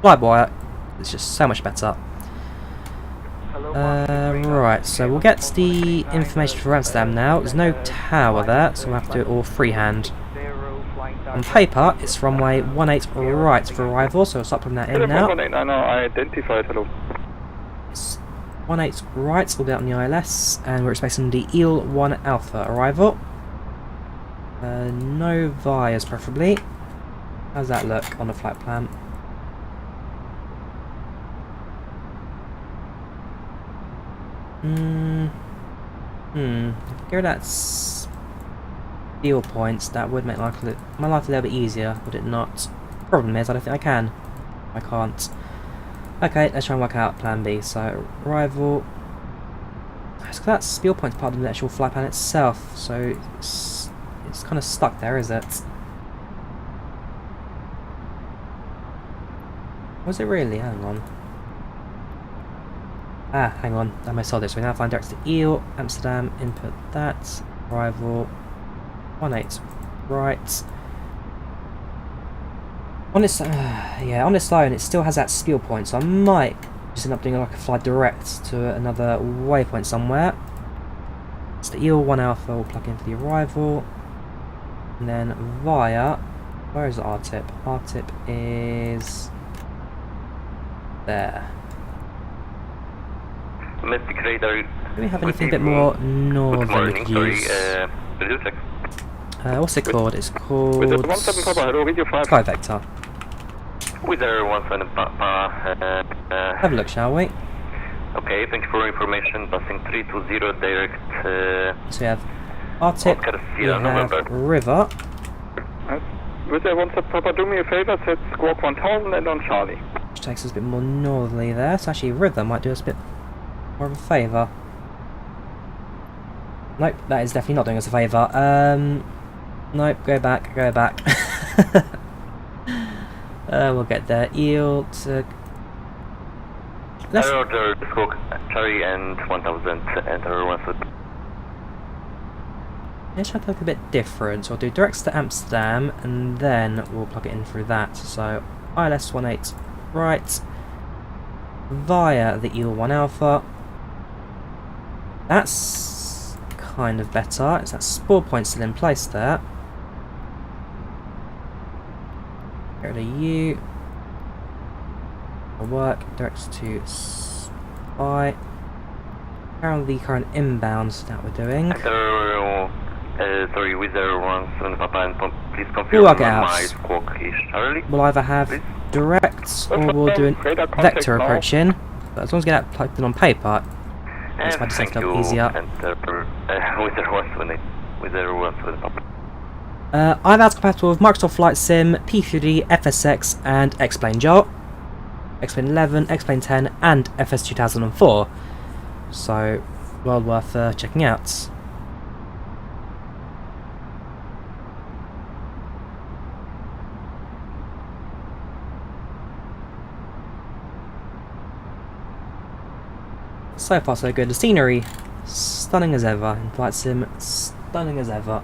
Flyboy. It's just so much better. Right, so we'll get the information for Amsterdam now. There's no tower there, so we'll have to do it all freehand. On paper, it's runway 18 right for arrival, so we'll start putting that in now. It's 18 right, we'll get on the ILS, and we're expecting the EEL 1 Alpha arrival. No Vias preferably. How's that look on the flight plan? Give that deal points, that would make my life a little bit easier, would it not? Problem is, I don't think I can. I can't. Okay, let's try and work out plan B. So, arrival. So that spiel point's part of the actual flight plan itself, so it's kind of stuck there, is it? Was it really? Hang on. Ah, hang on. I missaw this. We now flying direct to EEL, Amsterdam, input that. Arrival 18 right. On its yeah, on its own it still has that spiel point, so I might just end up doing like a fly direct to another waypoint somewhere. It's the EEL 1 Alpha, we'll plug in for the arrival. And then via, where is the R-tip? R-tip is there. Do we have anything a bit more northern we could use? What's it called? It's called Sky Vector. Have a look, shall we? Okay, thank you for information. Passing 320 direct. So we have R-tip, we have River. Would they want to Papa do me a favour? Set Squawk 1000 and on Charlie. Which takes us a bit more northerly there. So actually River might do us a bit more of a favour. Nope, that is definitely not doing us a favour. Nope, go back. We'll get there. EEL to... Roger, Squawk, Charlie and 1000, enter 1 Let's try to look a bit different. So we'll do directs to Amsterdam, and then we'll plug it in through that. So ILS 18 right, via the EEL 1 Alpha. That's kind of better. Is that spore point still in place there? Go to U. Will work. Directs to Spy. Carry on the current inbounds that we're doing. Sorry, with the 17 Papa, and please confirm We'll work it out. my Squawk is Charlie. We'll either have direct or we'll do a vector approach in. But as long as we get that plugged in on paper, it's might just make it easier. IVAO's compatible with Microsoft Flight Sim, P3D, FSX, and X-Plane Jolt, X-Plane 11, X-Plane 10, and FS 2004. So, well worth checking out. So far so good. The scenery, stunning as ever. In Flight Sim, stunning as ever.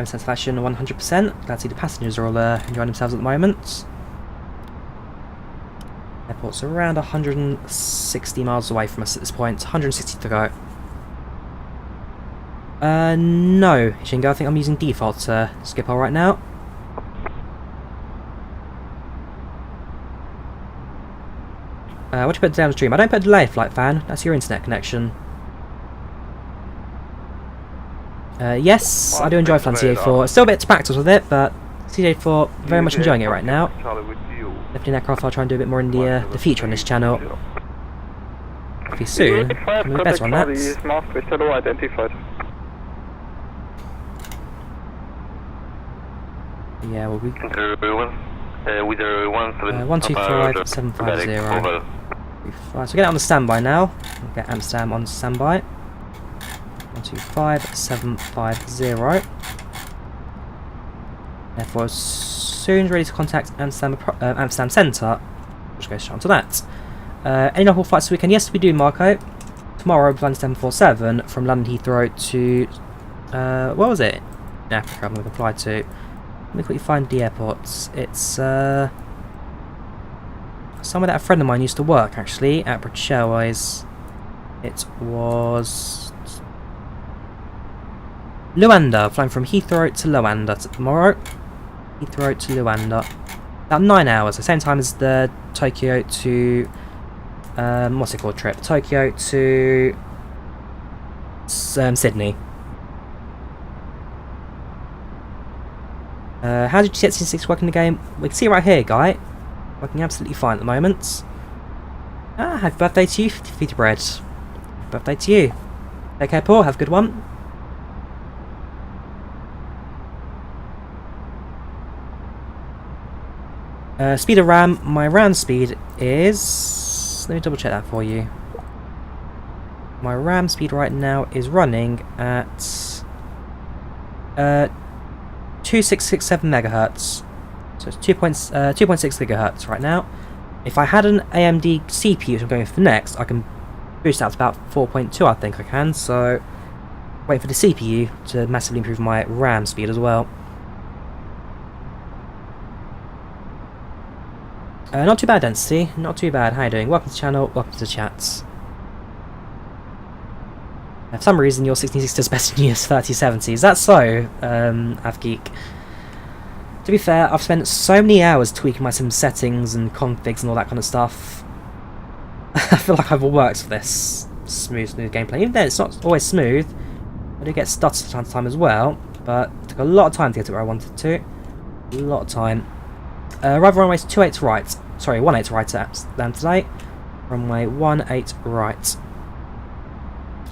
satisfaction 100%. Glad to see the passengers are all enjoying themselves at the moment. Airport's around 160 miles away from us at this point. 160 to go. No, Shingo, I think I'm using default Schiphol right now. What do you put downstream? I don't put delay, flight fan. That's your internet connection. Yes, I do enjoy flying CJ4. Still a bit to practice with it, but CJ4, very much enjoying it right now. Definitely an aircraft I'll try and do a bit more in the future on this channel. Hopefully soon, I'll be better on that. Yeah, we'll be... 125750. So get it on the standby now. We'll get Amsterdam on standby. 125750. Therefore, as soon as ready to contact Amsterdam Centre, which goes straight on to that. Any local flights this weekend? Yes, we do, Marco. Tomorrow, we're flying 747 from London Heathrow to. What was it? In Africa, I'm going to fly to. Let me quickly find the airports. It's somewhere that a friend of mine used to work, actually, at British Airways. It was Luanda, flying from Heathrow to Luanda tomorrow. Heathrow to Luanda. About 9 hours, the same time as the Tokyo to... what's it called trip? Tokyo to... Sydney. How did you get C6 working the game? We can see right here, guy. Working absolutely fine at the moment. Ah, happy birthday to you, Feet of Bread. Happy birthday to you. Take care, Paul. Have a good one. Speed of RAM. My RAM speed is... Let me double check that for you. My RAM speed right now is running at... 2667 megahertz. So it's 2.6 gigahertz right now. If I had an AMD CPU, which I'm going for next, I can boost that to about 4.2, I think I can. So wait for the CPU to massively improve my RAM speed as well. Not too bad, Density. Not too bad. How you doing? Welcome to the channel. Welcome to the chats. For some reason, your 1660 does better than your 3070. Is that so, Avgeek? To be fair, I've spent so many hours tweaking my sim settings and configs and all that kind of stuff. I feel like I've all worked for this smooth gameplay. Even though it's not always smooth, I do get stutters from time to time as well. But it took a lot of time to get to where I wanted to. A lot of time. Arrival runway 28 right. Sorry, 18 right at Amsterdam today. Runway 18 right.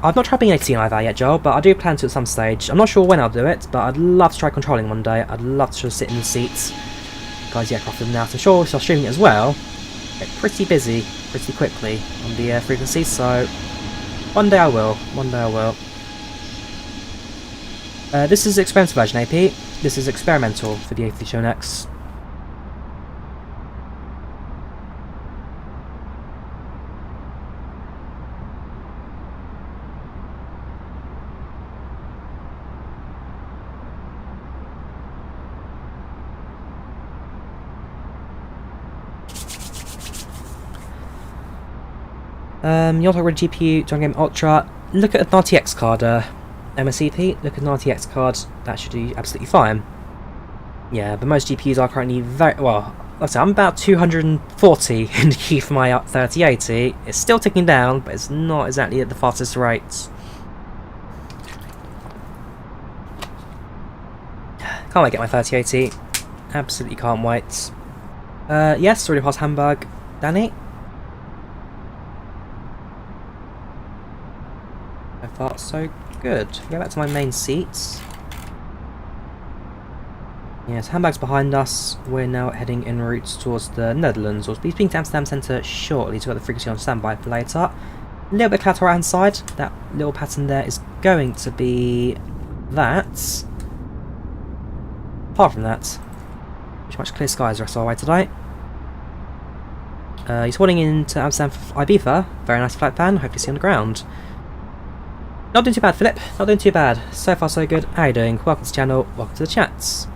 I've not tried being AT in IVAO yet, Joel, but I do plan to at some stage. I'm not sure when I'll do it, but I'd love to try controlling one day. I'd love to just sit in the seats. Guys, yeah, aircraft now. I'm sure if I'm streaming it as well, get pretty busy pretty quickly on the frequency, so one day I will. One day I will. This is experimental version, AP. This is experimental for the A320neo. You're talking about GPU, Jungle Game Ultra. Look at an RTX card, MSCP. Look at an RTX card. That should do absolutely fine. Yeah, but most GPUs are currently very well. Let's say I'm about 240 in the queue for my 3080. It's still ticking down, but it's not exactly at the fastest rates. Can't wait to get my 3080. Absolutely can't wait. Yes, already past Hamburg. Danny? So far, so good. Go back to my main seats. Yes, Hamburg's behind us. We're now heading en route towards the Netherlands. We'll be speaking to Amsterdam Centre shortly to get the frequency on standby for later. A little bit of cloud to our right hand side. That little pattern there is going to be that. Apart from that, pretty much clear skies the rest of our way today. He's holding into Amsterdam for Ibiza. Very nice flight plan. Hope you see you on the ground. Not doing too bad, Philip. Not doing too bad. So far, so good. How you doing? Welcome to the channel. Welcome to the chats.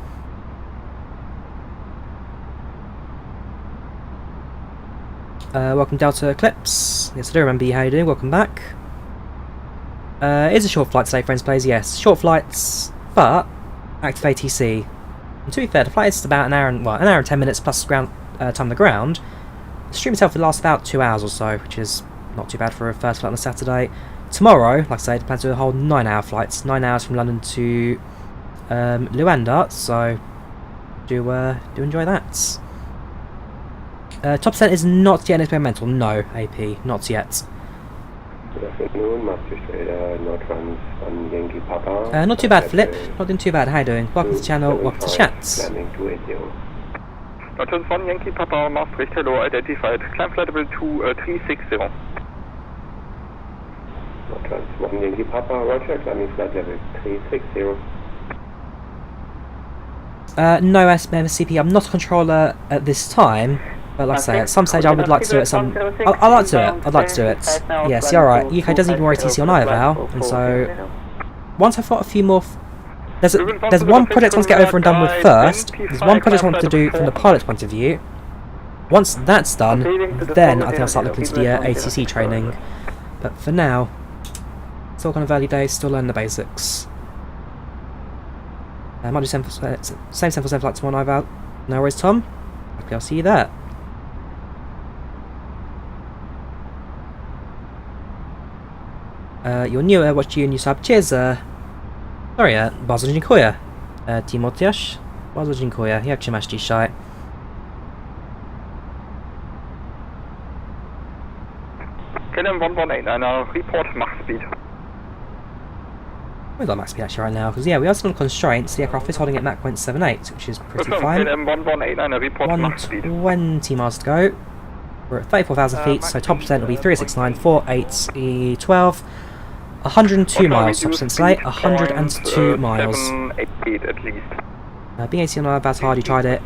Welcome Delta Eclipse. Yes, I do remember you. How you doing? Welcome back. It is a short flight today, friends, please. Yes, short flights, but active ATC. And to be fair, the flight is about an hour and 10 minutes plus ground time on the ground. The stream itself will last about 2 hours or so, which is not too bad for a first flight on a Saturday. Tomorrow, like I said, I plan to do a whole 9-hour flights, 9 hours from London to Luanda. So do enjoy that. Top percent is not yet experimental. No, AP, not yet. Good afternoon, Master Trader, Nortrans on Yankee Papa. Not too bad, Philip. Not doing too bad. How you doing? Welcome to the channel. Welcome to chats. Landing 280. Nortrans 1 Yankee Papa, Maastricht, hello, identified. Climb flight level 2360. Nortrans 1 Yankee Papa, Roger, climbing flight level 360. No MSCP. I'm not a controller at this time. But like I say, at some stage I would like to do it. I'd like to do it. I'd like to do it. Yes, you're right. UK doesn't even worry TC on IVAO, and so once I've got a few more. There's one project I want to get over and done with first. There's one project I want to do from the pilot's point of view. Once that's done, then I think I'll start looking into the ATC training. But for now, still kind of early days. Still learning the basics. I might do same 747 flight tomorrow on IVAO. No worries, Tom. Okay, I'll see you there. You're new, watched you and you sub. Cheers, sorry, bardzo dziękuję. Timotiasz, bardzo dziękuję. Jak się masz dzisiaj? KLM 1189, report Mach speed. We've got max speed actually right now, because yeah, we are still on constraints. The aircraft is holding at Mach 0.78, which is pretty fine. KLM 1189, report Mach speed. 120 miles to go. We're at 34,000 feet, so top percent will be 369, 48, E12. 102 miles, top percent today, 102 miles. Being 80 on IVAO hard, you tried it.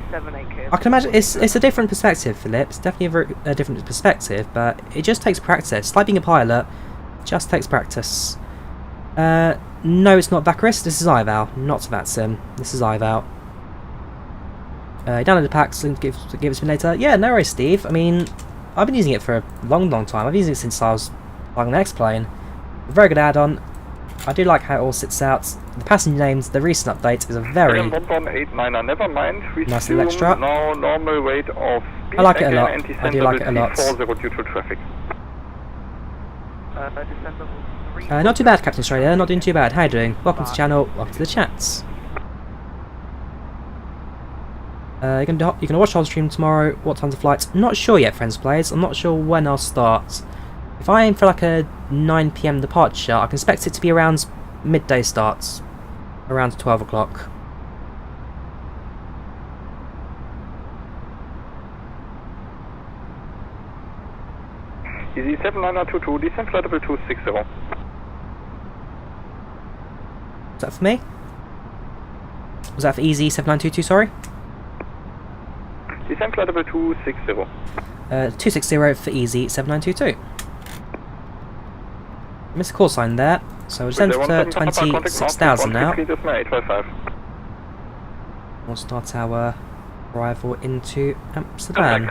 I can imagine it's a different perspective, Philip. It's definitely a different perspective, but it just takes practice. Like being a pilot, just takes practice. No, it's not Vacaris. This is IVAO, not VATSIM. This is IVAO. Download the packs and give it to me later. Yeah, no worries, Steve. I mean, I've been using it for a long time. I've been using it since I was flying on the X-Plane. Very good add-on. I do like how it all sits out. The passenger names, the recent update is a very nice little extra. I like it a lot. I do like it a lot. Not too bad, Captain Australia. Not doing too bad. How you doing? Welcome to the channel. Welcome to the chats. You're gonna watch the whole stream tomorrow. What time's the flight? Not sure yet, friends, players. I'm not sure when I'll start. If I aim for like a 9 PM departure, I can expect it to be around midday starts, around 12 o'clock. Easy 7922, descent flight level 260. Was that for me? Was that for Easy 7922, sorry? Descent flight level 260. 260 for Easy 7922. Missed a call sign there, so we'll descend to 26,000 now. We'll start our arrival into Amsterdam.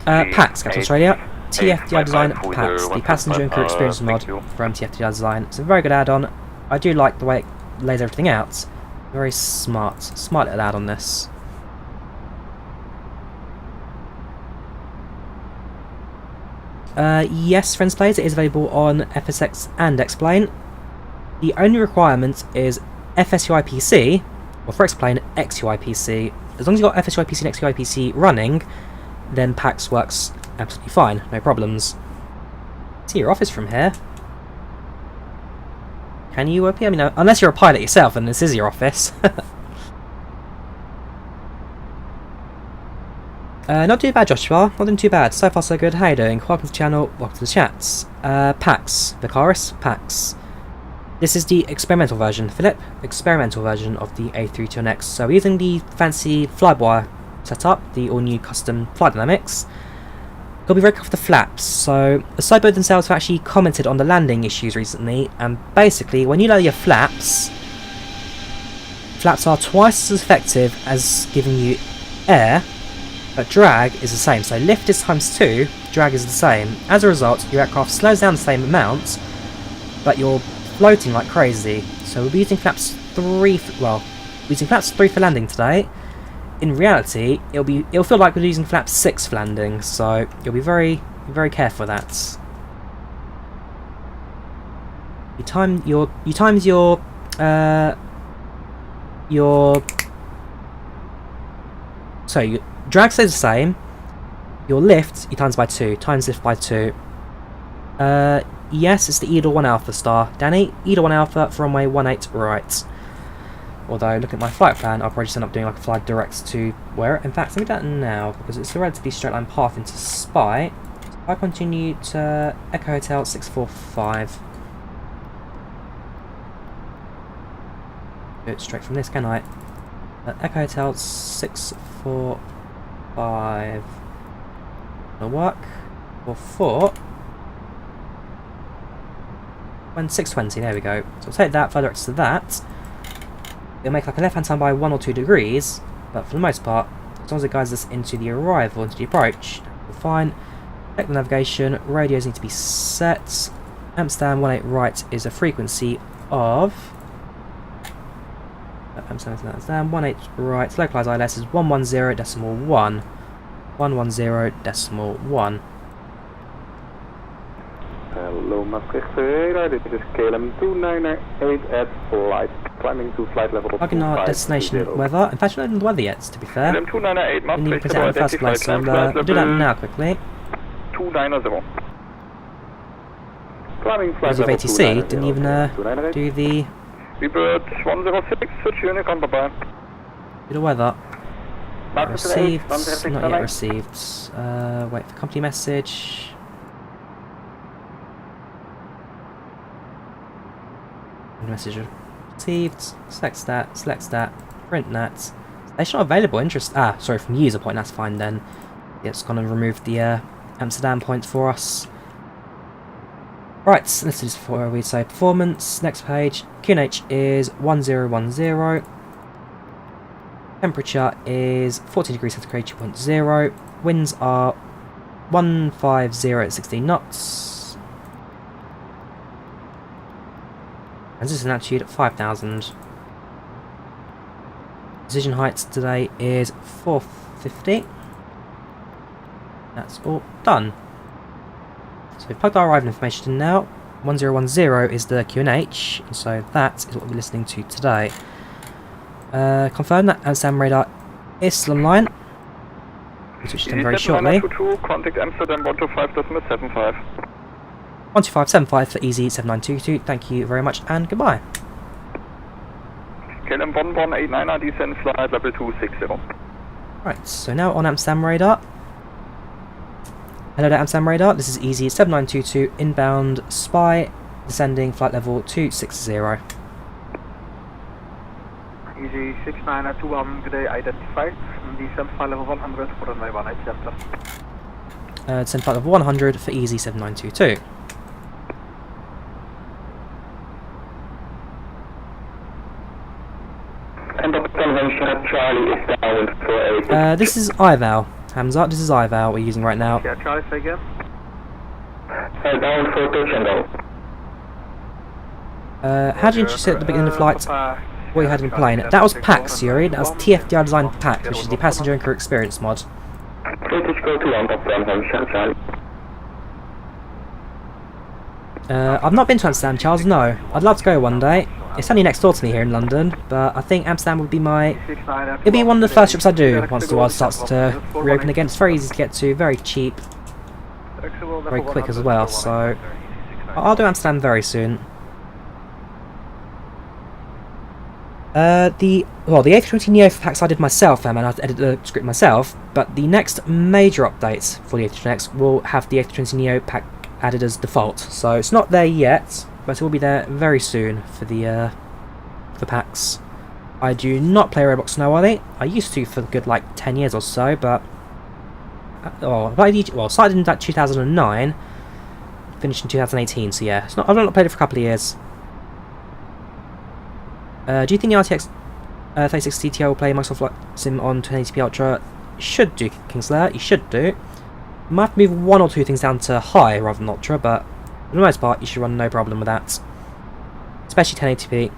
PACX, Captain Australia. TFDi design PACX, the passenger and crew experience mod from TFDi design. It's a very good add-on. I do like the way it lays everything out. Very smart little add-on this. Yes, friends players, it is available on FSX and X-Plane. The only requirement is FSUIPC, or for X-Plane, XUIPC. As long as you've got FSUIPC and XUIPC running, then PACX works absolutely fine, no problems. See your office from here. Can you I mean, unless you're a pilot yourself and this is your office. Not too bad, Joshua. Not doing too bad. So far, so good. How you doing? Welcome to the channel. Welcome to the chats. PACX. Vicaris. PACX. This is the experimental version, Philip. Experimental version of the A320neo. So we're using the fancy flyby setup, the all-new custom flight dynamics. Got to be very careful with the flaps. So the sideboard themselves have actually commented on the landing issues recently, and basically when you lower your flaps are twice as effective as giving you air, but drag is the same. So lift is times 2, drag is the same. As a result, your aircraft slows down the same amount, but you're floating like crazy. So we'll be using flaps 3 for landing today. In reality, it'll feel like we're using flaps 6 for landing, so you'll be very, very careful with that. You times your drag stays the same. Your lift you times by 2. Times lift by 2. Yes, it's the Eagle 1 Alpha star. Danny, Eagle 1 Alpha for runway 18 right. Although, looking at my flight plan, I'll probably just end up doing like a flight direct to where. In fact, let me do that now because it's a relatively straight line path into Spy. So I continue to Echo Hotel 645. Do it straight from this, can I? Echo Hotel 645. Gonna work. 4. When 620, there we go. So I'll take that, fly direct to that. It'll make like a left hand turn by 1 or 2 degrees, but for the most part, as long as it guides us into the arrival, into the approach, we're fine. Check the navigation, radios need to be set. Amsterdam 18 right is a frequency of Amsterdam 18 right, localized ILS is 110.1. 110.1. Hello Maastricht radar, this is KLM 2998 at flight, climbing to flight level 250. Plugging our destination weather. In fact, I don't know the weather yet, to be fair. KLM 298 We need to Maastricht, put it out in the first place, so we'll do that now quickly. 290. Climbing flight Because of level ATC 290. didn't even do the Rebird 106, switch unit on bye-bye. do the weather. Maastricht Received, 106, not yet received. Wait for company message. Message received. Select that, print that. Station not available. Sorry, from user point. That's fine then. Yeah, it's gonna remove the Amsterdam points for us. Right, so this is for we'd say performance. Next page. QNH is 1010. Temperature is 14 degrees centigrade, 2.0. Winds are 150 at 16 knots. Transition altitude at 5,000. Decision height today is 450. That's all done. So we've plugged our arrival information in now. 1010 is the QNH, and so that is what we'll be listening to today. Confirm that Amsterdam radar is still online. We'll switch to them very shortly. Contact Amsterdam 125.75. 12575 for easyJet. Thank you very much and goodbye. KLM 1189, descend flight level 260. Right, so now on Amsterdam radar. Hello there, Amsterdam radar. This is easyJet inbound Spy, descending flight level 260. Easy 6921, good day, identified. Descend flight level 100 for runway 18 Chapter. Descend flight level 100 for easyJet. And the convention at Charlie is down for a... This is IVAO. Hamza, this is IVAO we're using right now. Yeah, Charlie, say again. Down for touch and go. How did you introduce it at the beginning of the flight? What you had in the plane? That was PACX, Yuri. That was TFDi designed PACX, which is the Passenger and Crew Experience mod. British go to on top convention, Charlie. I've not been to Amsterdam, Charles, no. I'd love to go one day. It's only next door to me here in London, but I think Amsterdam would be it'd be one of the first trips I do once the world starts to reopen again. It's very easy to get to, very cheap, very quick as well, so I'll do Amsterdam very soon. The A320neo for PACX I did myself, and I had to edit the script myself, but the next major update for the A320neo will have the A320neo pack added as default, so it's not there yet, but it will be there very soon for the PACX. I do not play Roblox now, I used to for a good like 10 years or so, but well, started in like 2009, finished in 2018. So yeah, I've not played it for a couple of years. Do you think the RTX 3060 Ti will play Microsoft Flight Sim on 1080p Ultra? Should do, Kingslayer. You should do. You might have to move one or two things down to high rather than Ultra, but for the most part, you should run no problem with that. Especially 1080p.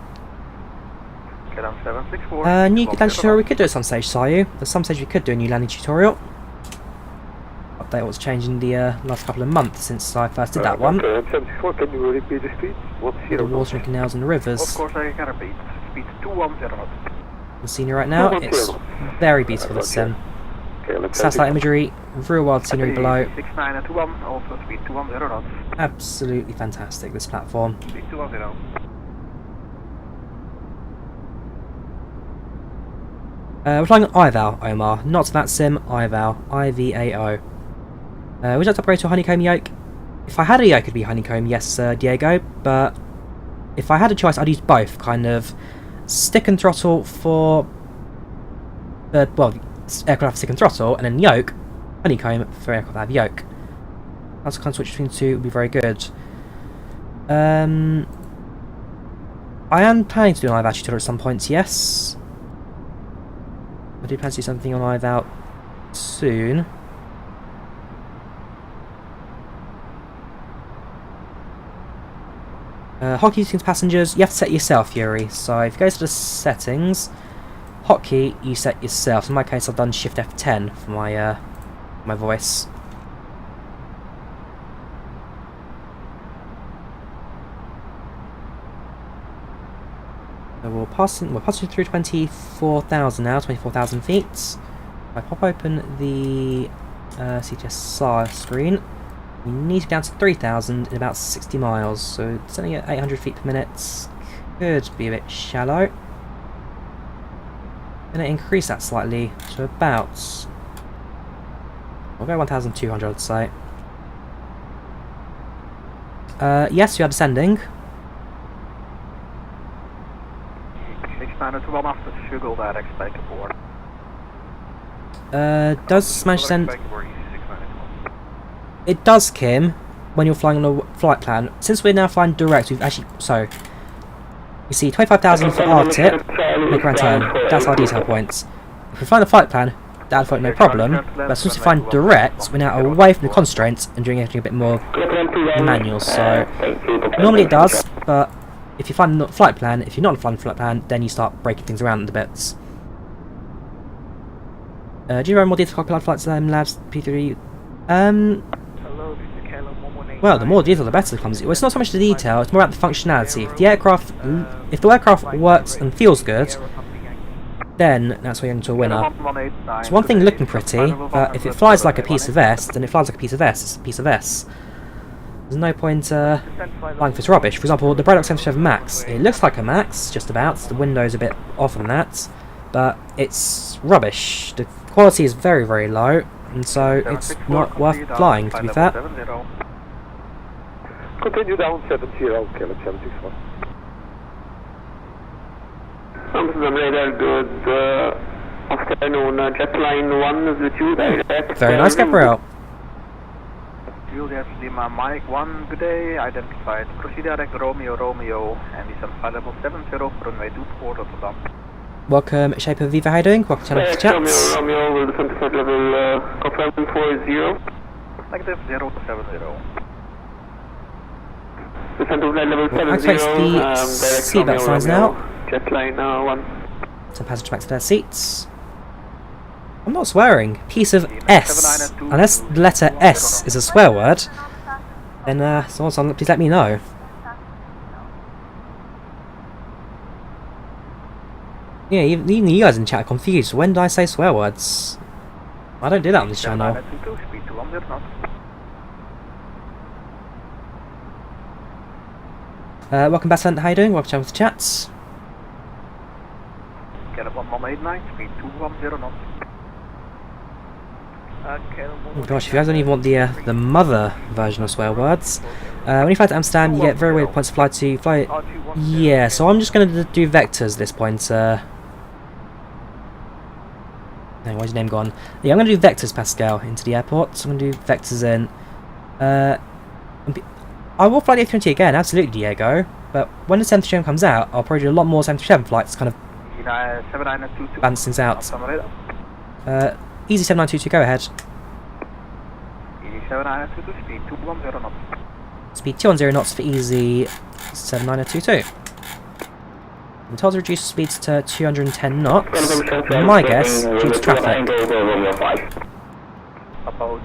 New landing tutorial we could do at some stage, Sayu. At some stage we could do a new landing tutorial. Update what's changed in the last couple of months since I first did that one. Can you repeat the speed? The water and canals and the rivers. Of course I can repeat. Speed 210 knots. The scenery right now, it's very beautiful, this sim. Satellite imagery, real world scenery below. 6921, also speed 210 knots. Absolutely fantastic, this platform. Speed 210. We're flying IVAO, Omar, not that sim, IVAO, IVAO. Would you like to upgrade to a honeycomb yoke? If I had a yoke, it'd be honeycomb, yes, Diego, but if I had a choice, I'd use both, kind of stick and throttle for the, well, aircraft stick and throttle, and then yoke, honeycomb for aircraft that have yoke. That's the kind of switch between the two would be very good. I am planning to do an IVAO tutorial at some points, yes. I do plan to do something on IVAO soon. Hotkey settings passengers, you have to set yourself, Yuri. So if you go to the settings, hotkey you set yourself. In my case, I've done Shift F10 for my my voice. So we're passing through 24,000 now, 24,000 feet. If I pop open the CTS screen, we need to be down to 3,000 in about 60 miles, so it's only at 800 feet per minute. Could be a bit shallow. I'm going to increase that slightly to about, we'll go 1,200, I'd say. Yes, we are descending. 6921 after Sugar direct back aboard. Does Smash send... It does, Kim, when you're flying on a flight plan. Since we're now flying direct, we've actually... So, you see 25,000 for our tip, make a right turn. That's our detail points. If we're flying a flight plan, that'll float no problem. But since we're flying direct, we're now away from the constraints and doing everything a bit more manual. So, normally it does, but if you find a flight plan, if you're not flying a flight plan, then you start breaking things around the bits. Do you run more detailed cockpit flights than Labs P3? Well, the more detail the better it comes. Well, it's not so much the detail, it's more about the functionality. If the aircraft works and feels good, then that's where you're into a winner. It's one thing looking pretty, but if it flies like a piece of S, then it flies like a piece of S, it's a piece of S. There's no point flying for its rubbish. For example, the Braddock 737 Max, it looks like a Max, just about. The window's a bit off on that, but it's rubbish. The quality is very, very low, and so it's not worth flying, to be fair. Continue down 70, Kilo 761. Amsterdam radar, good afternoon. Jetline 1 is with you, direct. Very nice, Gabriel. Juliet Lima Mike 1, good day. Identified Cruise Direct Romeo Romeo and descend flight level 70 for runway 24 Rotterdam. Welcome, Shape of Viva, how you doing? Welcome to the chat. Romeo will descend to flight level confirm 40. Negative 070. Descend to flight level 70. Activate the seatbelt signs now. Jetline 1. Send passengers back to their seats. I'm not swearing. Piece of S. Unless the letter S is a swear word, then someone please let me know. Yeah, even you guys in chat are confused. When do I say swear words? I don't do that on this channel. Welcome back, Santa. How you doing? Welcome to the chats. Caleb 1189, speed 210 knots. Oh gosh, if you guys don't even want the mother version of swear words, when you fly to Amsterdam, you get very weird points to fly. Yeah, so I'm just going to do vectors at this point. Hang where's your name gone? Yeah, I'm going to do vectors, Pascal, into the airport. So I'm going to do vectors in. I will fly the A320 again, absolutely, Diego. But when the 737 comes out, I'll probably do a lot more 737 flights, kind of balance things out. Easy 7922, go ahead. Easy 7922, speed 210 knots. Speed 210 knots for easy 7922. I'm told to reduce speeds to 210 knots. My guess, due to traffic. We'll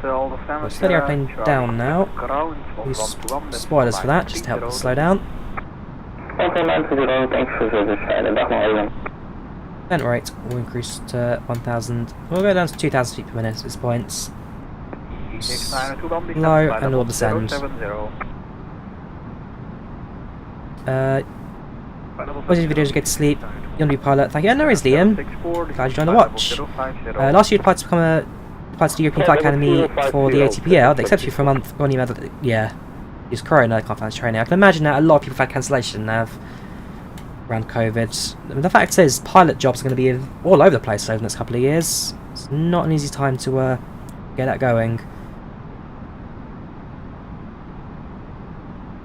slow the airplane down now. Use spoilers for that, just to help it slow down. Descent rate will increase to 1,000. We'll go down to 2,000 feet per minute at this point. Slow and we'll descend. Watching videos, get to sleep. You're gonna be pilot. Thank you. No worries, Liam. Glad you joined the watch. Last year, you applied to become a to the European Flight Academy for the ATPL. They accepted you for a month. Got an email that, yeah, use Corona, can't find training. I can imagine that a lot of people have had cancellation now around COVID. I mean, the fact is, pilot jobs are going to be all over the place over the next couple of years. It's not an easy time to get that going.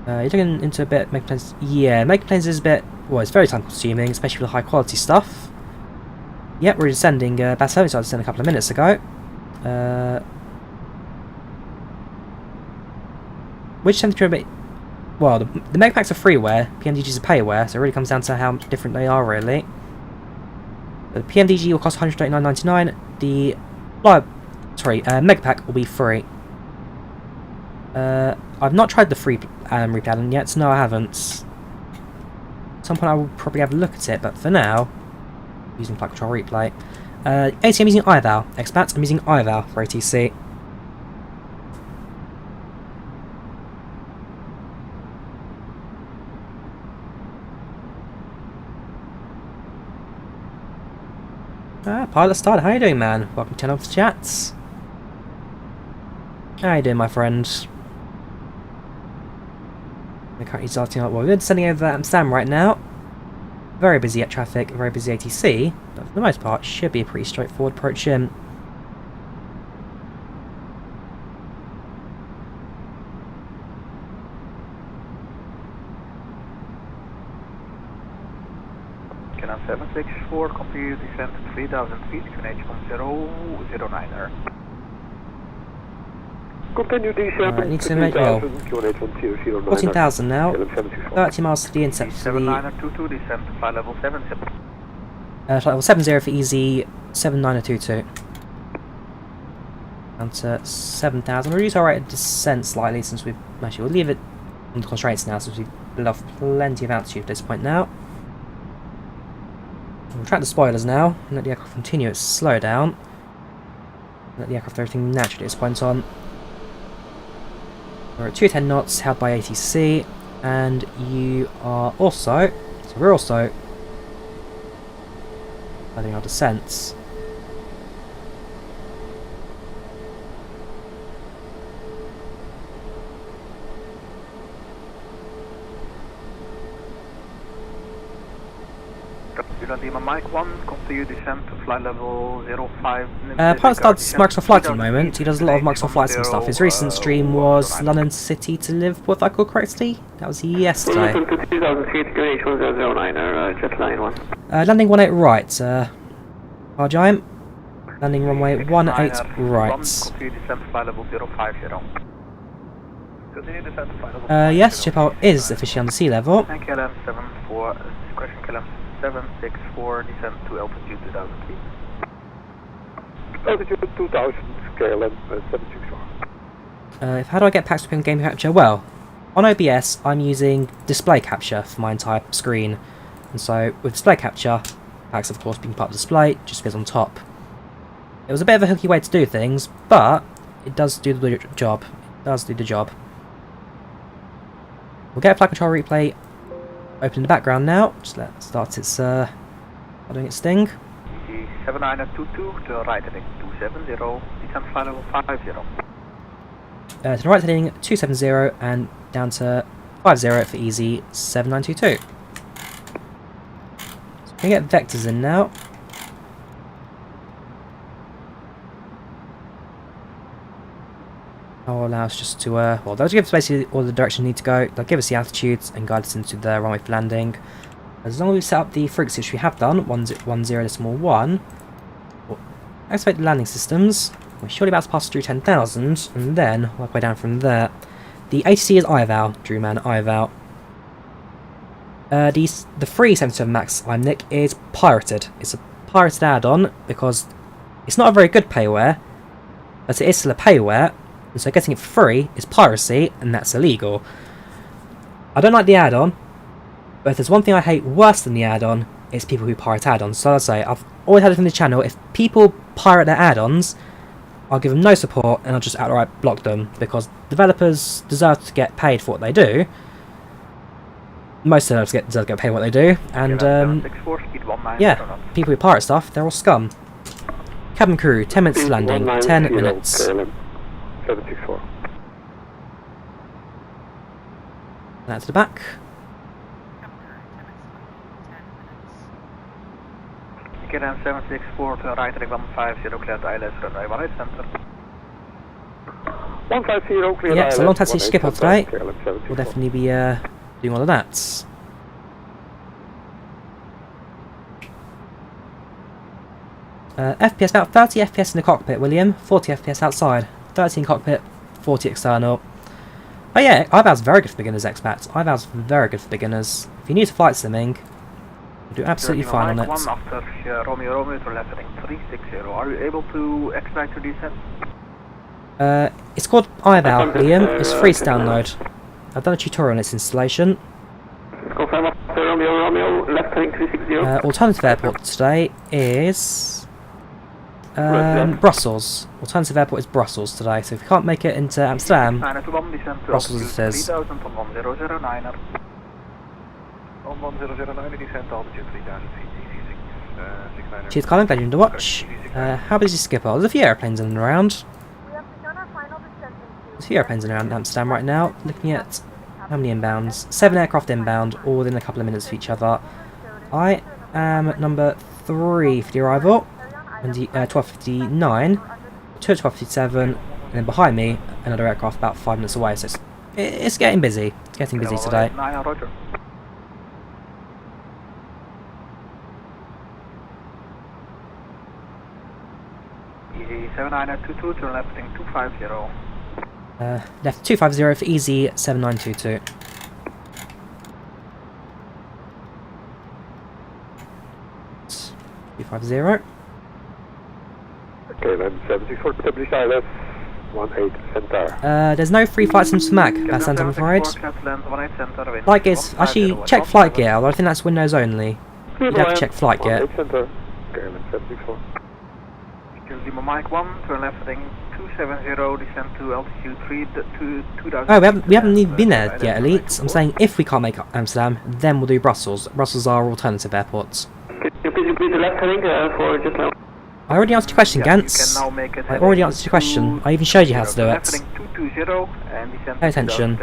You're looking into a bit making planes. Yeah, making planes is a bit, well, it's very time consuming, especially for the high quality stuff. Yep, we're descending. About 7 started descending a couple of minutes ago. Which tend to be a bit, well, the mega packs are freeware, PMDGs are payware, so it really comes down to how different they are, really. The PMDG will cost $139.99. The mega pack will be free. I've not tried the free replanning yet, so no, I haven't. At some point I will probably have a look at it, but for now, I'm using FlightControlReplay. ATC, I'm using IVAO. Expats, I'm using IVAO for ATC. Pilot started. How you doing, man? Welcome to Untitled Chats. How you doing, my friend? We're currently starting out. Well, we're descending over Amsterdam right now. Very busy at traffic, very busy ATC, but for the most part, should be a pretty straightforward approach in. Canal 764, complete descent to 3,000 feet, QNH 1009er. Continue descent. I need to make, well, 14,000 now, 30 miles to the intercept for the... 7922, descent to flight level 70. Flight level 70 for easy 7922. Down to 7,000. We'll reduce our rate of descent slightly since we've... Actually, we'll leave it under constraints now since we've lost plenty of altitude at this point now. We'll track the spoilers now, and let the aircraft continue its slow down. Let the aircraft do everything naturally at this point on. We're at 210 knots, held by ATC, and you are also, so we're also letting our descents. Mike 1, continue descent to flight level 05. Pilot starts Microsoft Flight at the moment. He does a lot of Microsoft Flights and stuff. His recent stream was London City to Liverpool, if I recall correctly. That was yesterday. Landing 18 right, our giant. Landing runway 18 right. Yes, Schiphol is officially under sea level. Thank you, LM74, discretion KLM 764, descent to altitude 2,000 feet. Altitude 2,000, KLM 764. How do I get PACX in game capture? Well, on OBS, I'm using display capture for my entire screen. And so, with display capture, PACX of course being part of the display, just appears on top. It was a bit of a hooky way to do things, but it does do the job. It does do the job. We'll get FlightControlReplay open in the background now. Just let it start its doing its thing. 7922 to the right heading 270, descent flight level 50. To the right heading 270 and down to 50 for easy 7922. So we can get vectors in now. will allow us just to, well, they'll give us basically all the direction we need to go. They'll give us the altitudes and guide us into the runway for landing. As long as we set up the frequency, which we have done, 10.1, we'll activate the landing systems. We're surely about to pass through 10,000, and then work our way down from there. The ATC is IVAO, Drewman, IVAO. The free 77 Max IMNIC is pirated. It's a pirated add-on because it's not a very good payware, but it is still a payware, and so getting it for free is piracy, and that's illegal. I don't like the add-on, but if there's one thing I hate worse than the add-on, it's people who pirate add-ons. So I'd say, I've always had it from the channel, if people pirate their add-ons, I'll give them no support and I'll just outright block them, because developers deserve to get paid for what they do. Most developers deserve to get paid what they do, and yeah, people who pirate stuff, they're all scum. Cabin crew, 10 minutes to landing, 10 minutes. 764. That's the back. KLM 764 to right, 150, clear to ILS runway 18 center. 150, clear. Yeah, so long time to see Schiphol today. We'll definitely be doing all of that. FPS about 30 FPS in the cockpit, William. 40 FPS outside. 30 in cockpit, 40 external. Oh yeah, IVAO's very good for beginners, expats. IVAO's very good for beginners. If you're new to flight simming, you'll do absolutely fine on it. After Romeo to left heading 360. Are you able to extract your descent? It's called IVAO, Liam. It's free to download. I've done a tutorial on its installation. Confirm after Romeo, left heading 360. Alternative airport today is Brussels. Alternative airport is Brussels today, so if you can't make it into Amsterdam, Brussels it is. 1009 descent altitude 3000 feet, Cheers, Colin, glad you're in to watch. How busy is Schiphol? There's a few airplanes in and around. There's a few airplanes in and around Amsterdam right now. Looking at how many inbounds? 7 aircraft inbound, all within a couple of minutes of each other. I am at number 3 for the arrival, and 12:59, 2 at 12:57, and then behind me, another aircraft about 5 minutes away. So it's getting busy. It's getting busy today. Easy 7922 to left heading 250. Left 250 for easy 7922. Okay, then 764, establish ILS 18 center. There's no free flights from SMAC, I'm afraid. Flight gear's actually check flight gear, although I think that's Windows only. You'd have to check flight gear. Okay, then 764. Lima Mike 1, turn left heading 270, descend to altitude 2000. Oh, we haven't even been there yet, Elite. I'm saying if we can't make Amsterdam, then we'll do Brussels. Brussels are alternative airports. Can you please repeat the left heading for just now? I already answered your question, Gantz. I already answered your question. I even showed you how to do it. Pay attention.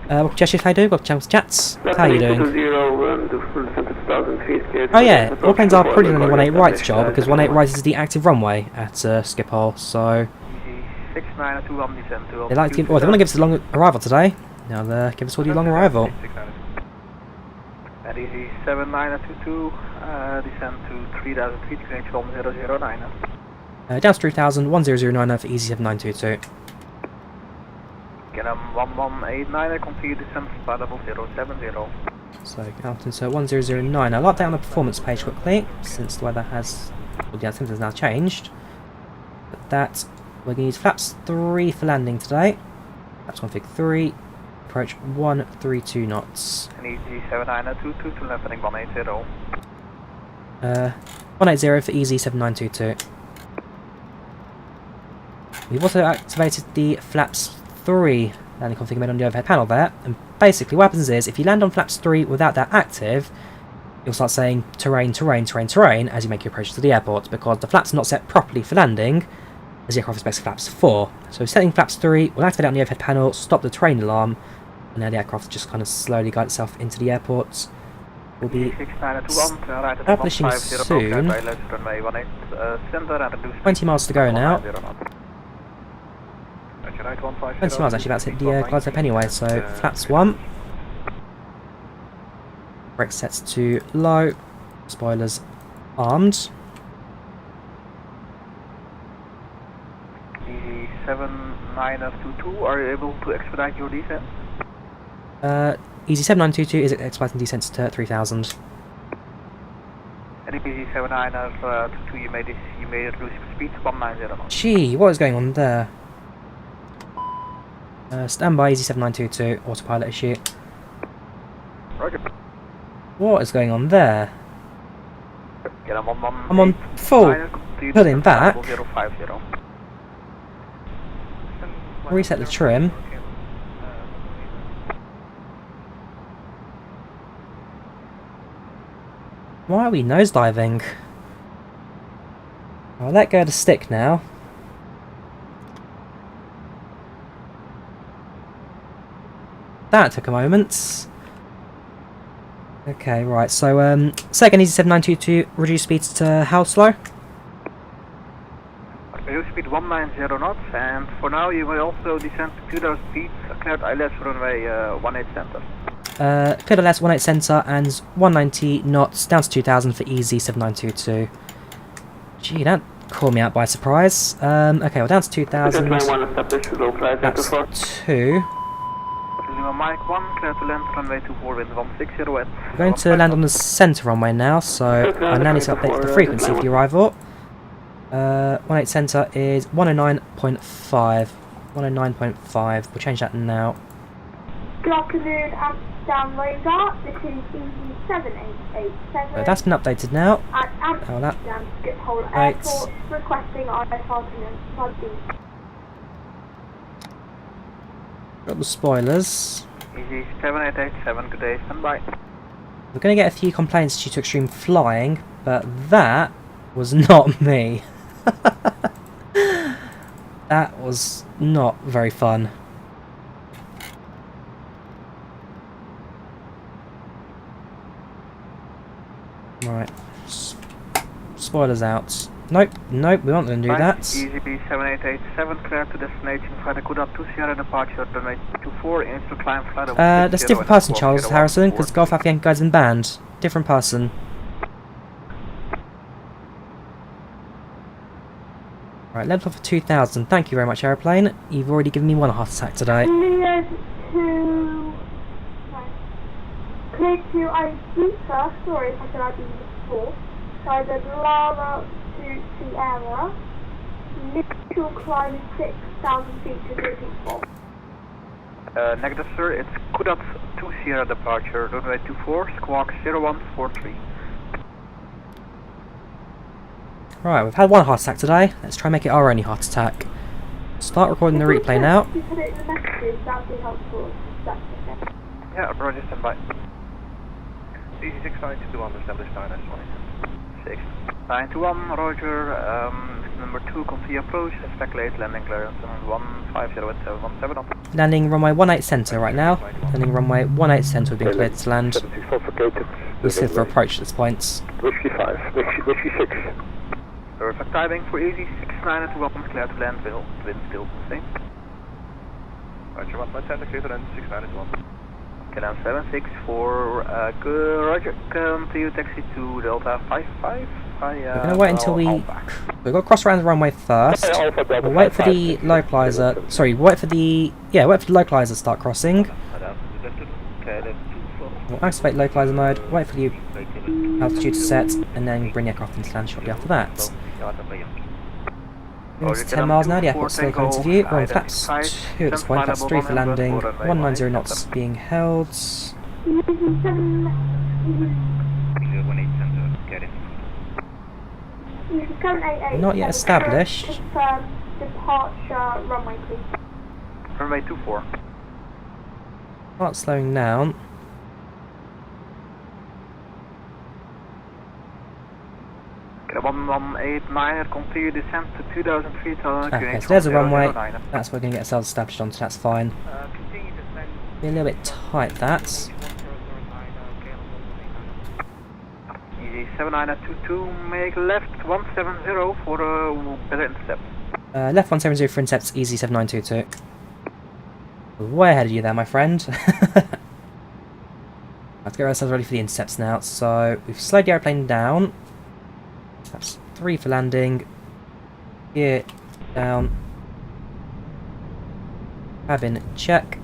Welcome to Cheshire, how you doing? Welcome to Chats. How are you doing? Oh yeah, all planes are pretty on the 18 right, Joel, because 18 right is the active runway at Schiphol, so... They like to give, well, they want to give us a long arrival today. Now they give us all the long arrival. And easy 7922, descend to 3000 feet, range 1009. Down to 3000, 1009 for easy 7922. Get 1189, continue descent by level 070. So, Alton, so 1009. I'll update on the performance page quickly, since the weather has, well, the altimeter has now changed. But that, we're going to use flaps 3 for landing today. Flaps config 3, approach 132 knots. And easy 7922 to left heading 180. 180 for easy 7922. We've also activated the flaps 3 landing config made on the overhead panel there, and basically what happens is if you land on flaps 3 without that active, you'll start saying terrain, terrain, terrain, terrain as you make your approach to the airport, because the flaps are not set properly for landing as the aircraft expects flaps 4. So setting flaps 3 will activate it on the overhead panel, stop the terrain alarm, and now the aircraft just kind of slowly guide itself into the airport. We'll be publishing soon. 20 miles to go now. 20 miles actually, about to hit the glide slope anyway, so flaps 1. Brake sets to low, spoilers armed. Easy7922, are you able to expedite your descent? Easy7922 is expediting descent to 3000. And Easy7922, you made it lose speed 190 knots. Gee, what is going on there? Stand by, Easy7922, autopilot issue. Roger. What is going on there? Get him on I'm on full pulling back. 050. Reset the trim. Why are we nosediving? I'll let go of the stick now. That took a moment. Okay, right, so second Easy7922, reduce speeds to how slow? Reduce speed 190 knots, and for now you will also descend to 2000 feet, cleared ILS runway 18 center. Cleared ILS 18 center and 190 knots down to 2000 for Easy7922. Gee, that caught me out by surprise. Okay, well down to 2000. That's 2. Mike 1, clear to land runway 24 wind 160 wet. We're going to land on the centre runway now, so I now need to update the frequency for the arrival. 18 centre is 109.5. 109.5. We'll change that now. Good afternoon, Amsterdam Radar. This is Easy7887. That's been updated now. At Amsterdam Schiphol Airport, requesting IFR to Got the spoilers. Easy7887, good day, stand by. We're going to get a few complaints due to extreme flying, but that was not me. That was not very fun. Right. Spoilers out. Nope, nope, we aren't going to do that. Easy7887, clear to destination, flight Akuda 2 Sierra departure, runway 24, initial climb, flight over that's a different person, Charles Harrison, because Golf Alpha Yankee Guy's in band. Different person. Right, level for 2000. Thank you very much, aeroplane. You've already given me one heart attack today. Clear to Ibiza, sorry if I said Ibiza before. Either Lava to Sierra, initial climb 6,000 feet to 34. Negative sir, it's Kudat 2 Sierra departure, runway 24, squawk 0143. Right, we've had one heart attack today. Let's try and make it our only heart attack. Start recording the replay now. If you put it in the messages, that would be helpful. That's okay. Yeah, roger, stand by. Easy6922, understand this time, that's 691, roger, number 2, complete approach, speculate landing clearance on 150 Landing runway 18 centre right now. Landing runway 18 centre, we've been cleared to land. We're set for approach at this point. Whiskey 5, Whiskey 6. Perfect timing for Easy6921, clear to land, wind still the same. Roger, 1 center, clear to land, 6921. Canal 764, good, roger, continue taxi to Delta 55. We're going to wait until we've got to cross around the runway first. We'll wait for the localizer, sorry, wait for the localizer to start crossing. We'll activate localizer mode, wait for the altitude to set, and then bring the aircraft into land shortly after that. It's 10 miles now, the airport's still coming to view. We're on flaps 2 at this point, flaps 3 for landing, 190 knots being held. Not yet established. Confirm departure runway, please. Runway 24. Start slowing down. Okay, 1189, continue descent to 2000 feet. Okay, so there's a runway. That's what we're going to get ourselves established on, so that's fine. Be a little bit tight, that. Easy7922, make left 170 for a better intercept. Left 170 for intercepts, Easy7922. Way ahead of you there, my friend. Let's get ourselves ready for the intercepts now. So we've slowed the airplane down. That's 3 for landing. Gear down. Cabin check.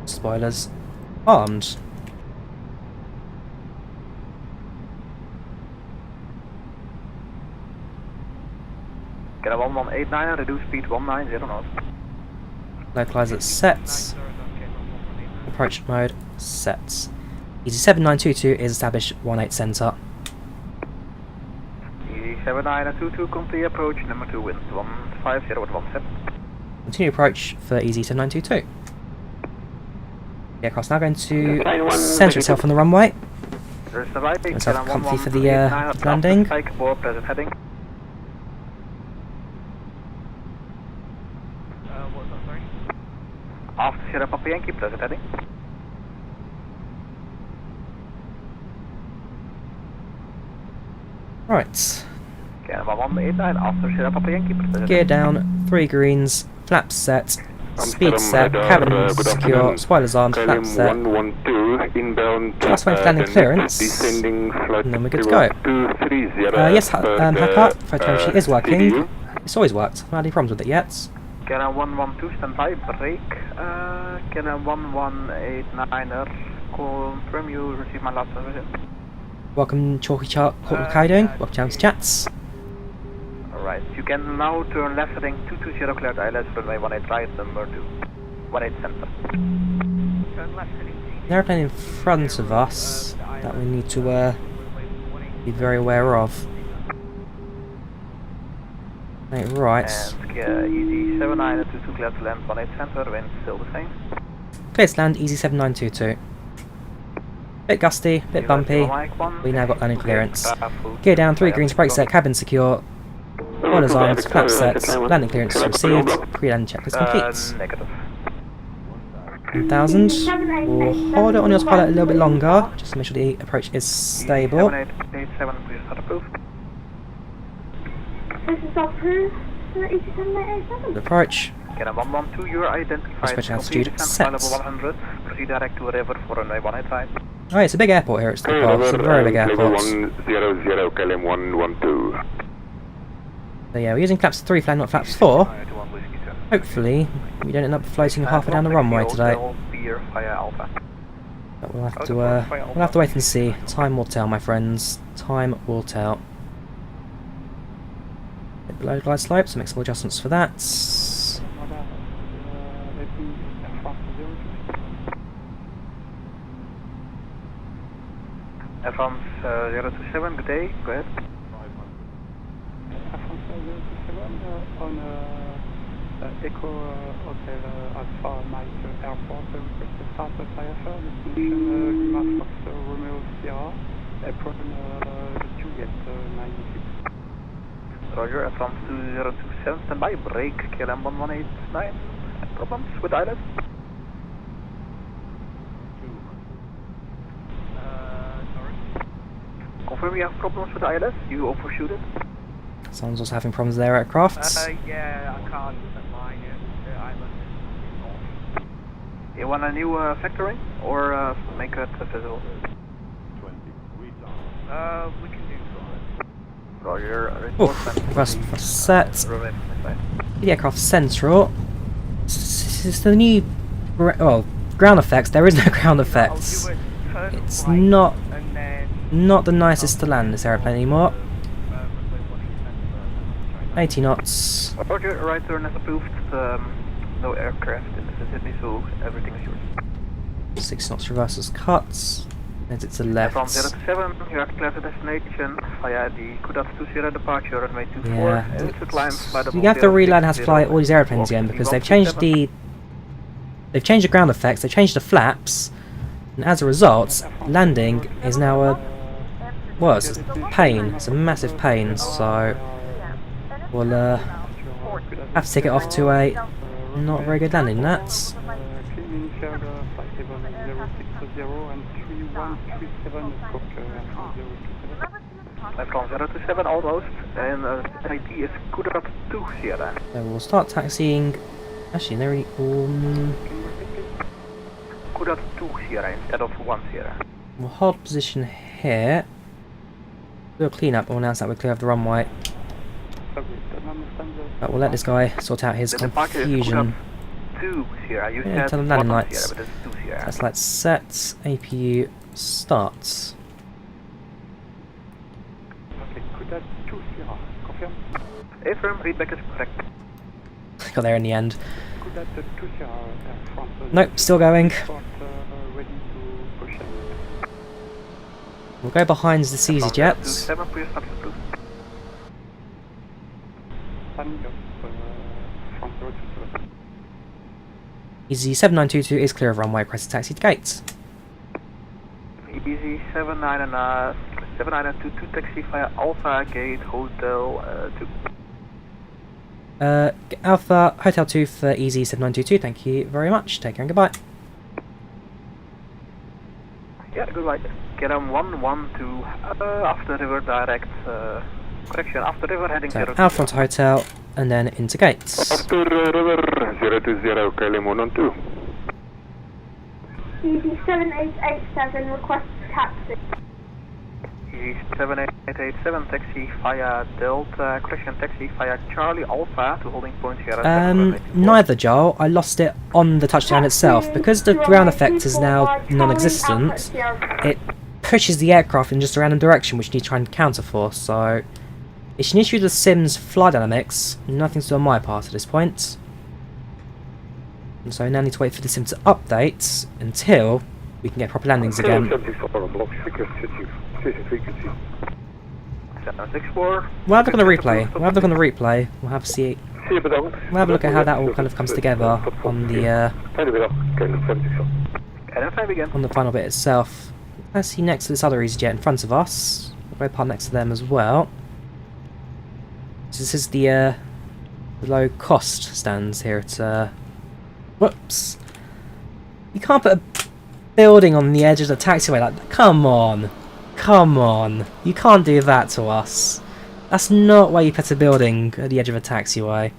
Spoilers armed. Get a 1189, reduce speed 190 knots. Localize at sets. Approach mode sets. easyJet is established 18 center. easyJet complete approach number 2 wind 150 Continue approach for easyJet. The aircraft's now going to center itself on the runway. Myself comfy for the landing. After Sierra Papa Yankee, present heading. Right. Canada 189, after Sierra Papa Yankee, present. Gear down, 3 greens, flaps set, speed set, cabin secure, spoilers armed, flaps set. Just wait for landing clearance, and then we're good to go. Yes, Hacker, photogrammetry is working. It's always worked. Not had any problems with it yet. Canada 112, stand by, break. Canada 1189er, confirm you receive my last message. Welcome, Chalky Chart, how are you doing? Welcome to Chance Chats. Alright, you can now turn left heading 220 cleared ILS, runway 18 right, number 2. 18 center. Turn left heading. An airplane in front of us that we need to be very aware of. Right. And easy 7922 cleared to land 18 center, wind still the same. Clear to land, easy 7922. Bit gusty, bit bumpy. We now got landing clearance. Gear down, 3 greens, brake set, cabin secure. Spoilers armed, flaps set, landing clearance is received. Pre-landing checklist complete. Negative. 1000. We'll hold it on your pilot a little bit longer, just to make sure the approach is stable. 7887, please start approved. This is approved for 8787. Approach. Canada 112, you are identified. Dispatch altitude set. Level 100. Proceed direct to a river for runway 18. Oh, it's a big airport here at Schiphol. It's a very big airport. 100, KLM 112. So yeah, we're using flaps 3 flying, not flaps 4. Hopefully, we don't end up floating halfway down the runway today. But we'll have to wait and see. Time will tell, my friends. Time will tell. Bit below glide slope, so make some adjustments for that. France 027, good day, go ahead. France 027 on Echo Hotel Alpha Mike Airport, request to start the Ifr, destination Lima Fox Romeo Sierra, apron Juliet 96. Roger, France 2027, stand by, break, KLM 1189, problems with ILS? Confirm you have problems with ILS, you overshoot it? Someone's also having problems with their aircrafts. Yeah, I can't set mine in the island is off. You want a new factoring, or make it visible? 20, we can do so. Roger, Request for set. The aircraft central. This is the new ground effects. There is no ground effects. It's not the nicest to land this airplane anymore. 80 knots. Roger, right turn is approved. No aircraft in the vicinity, so everything is yours. 6 knots reverses cuts. And it's a left. From 027, you are clear to destination via the Kudat 20 departure runway 24. Yeah. To climb by the You have to relearn how to fly all these airplanes again because they've changed the ground effects, they've changed the flaps, and as a result, landing is now it's a pain. It's a massive pain. So we'll have to take it off to a not very good landing. That's. From 027 almost, and ID is Kudat 2 Sierra. So we'll start taxiing Actually, they're really... Could have 2 Sierra instead of 1 Sierra. We'll hold position here. Do a clean up. We'll announce that we're clear of the runway. But we'll let this guy sort out his confusion. 2 Sierra. You Yeah, said tell them landing 1 lights. Sierra, but it's 2 Sierra. That's lights set. APU starts. Okay, could have 2 Sierra. Confirm. Affirm, readback is correct. Got there in the end. Could have 2 Sierra front. Nope, still going. Ready to push. We'll go behind the easyJet. 27, please stop the blue. Standing up. Front road to Easy 7922 is clear of runway. Press the taxi to gates. Easy 7922 taxi via Alpha Gate Hotel 2. Alpha Hotel 2 for Easy 7922. Thank you very much. Take care and goodbye. Yeah, goodbye. Get on 112 after river direct. Correction, after river heading So 0. Alpha onto hotel and then into gates. After river 020, KLM 112. Easy 7887 request taxi. Easy 7887 taxi via Delta, correction, taxi via Charlie Alpha to holding point Sierra. Neither, Joel. I lost it on the touchdown itself. Because the ground effect is now non-existent, it pushes the aircraft in just a random direction, which you need to try and counter for, so it's an issue with the Sim's flight dynamics, nothing to do on my part at this point. And so I now need to wait for the Sim to update until we can get proper landings again. 764. We'll have a look on the replay. We'll have a look on the replay. We'll have a look at how that all kind of comes together on the on the final bit itself. Let's see next to this other easyJet in front of us. We'll go part next to them as well. So this is the low cost stands here at whoops. You can't put a building on the edge of the taxiway like that. Come on. Come on. You can't do that to us. That's not why you put a building at the edge of a taxiway.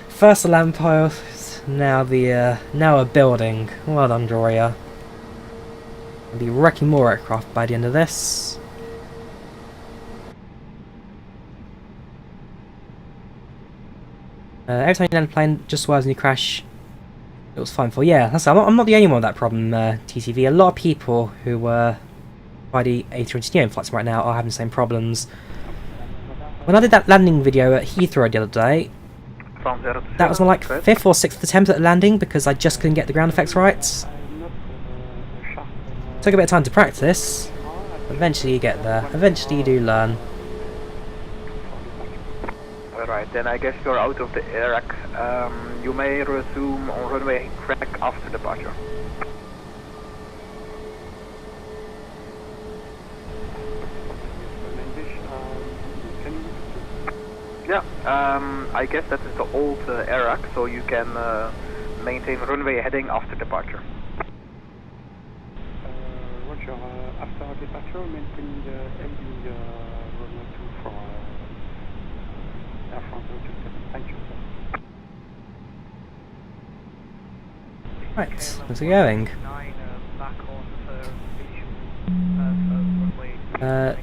First a lamppost, now a building. Well done, Drawyah. I'll be wrecking more aircraft by the end of this. Every time you land a plane, just swerves and you crash, it was fine for. Yeah, that's, I'm not the only one with that problem, TTV. A lot of people who were by the A320neo flights right now are having the same problems. When I did that landing video at Heathrow the other day, that was my like 5th or 6th attempt at landing because I just couldn't get the ground effects right. Took a bit of time to practice. Eventually you get there. Eventually you do learn. Alright, then I guess you're out of the air rack. You may resume on runway crack after departure. Yeah, I guess that is the old air rack, so you can maintain runway heading after departure. Roger, after departure, maintain the heading runway 2 for Air France 027. Thank you, sir. Right, where's it going?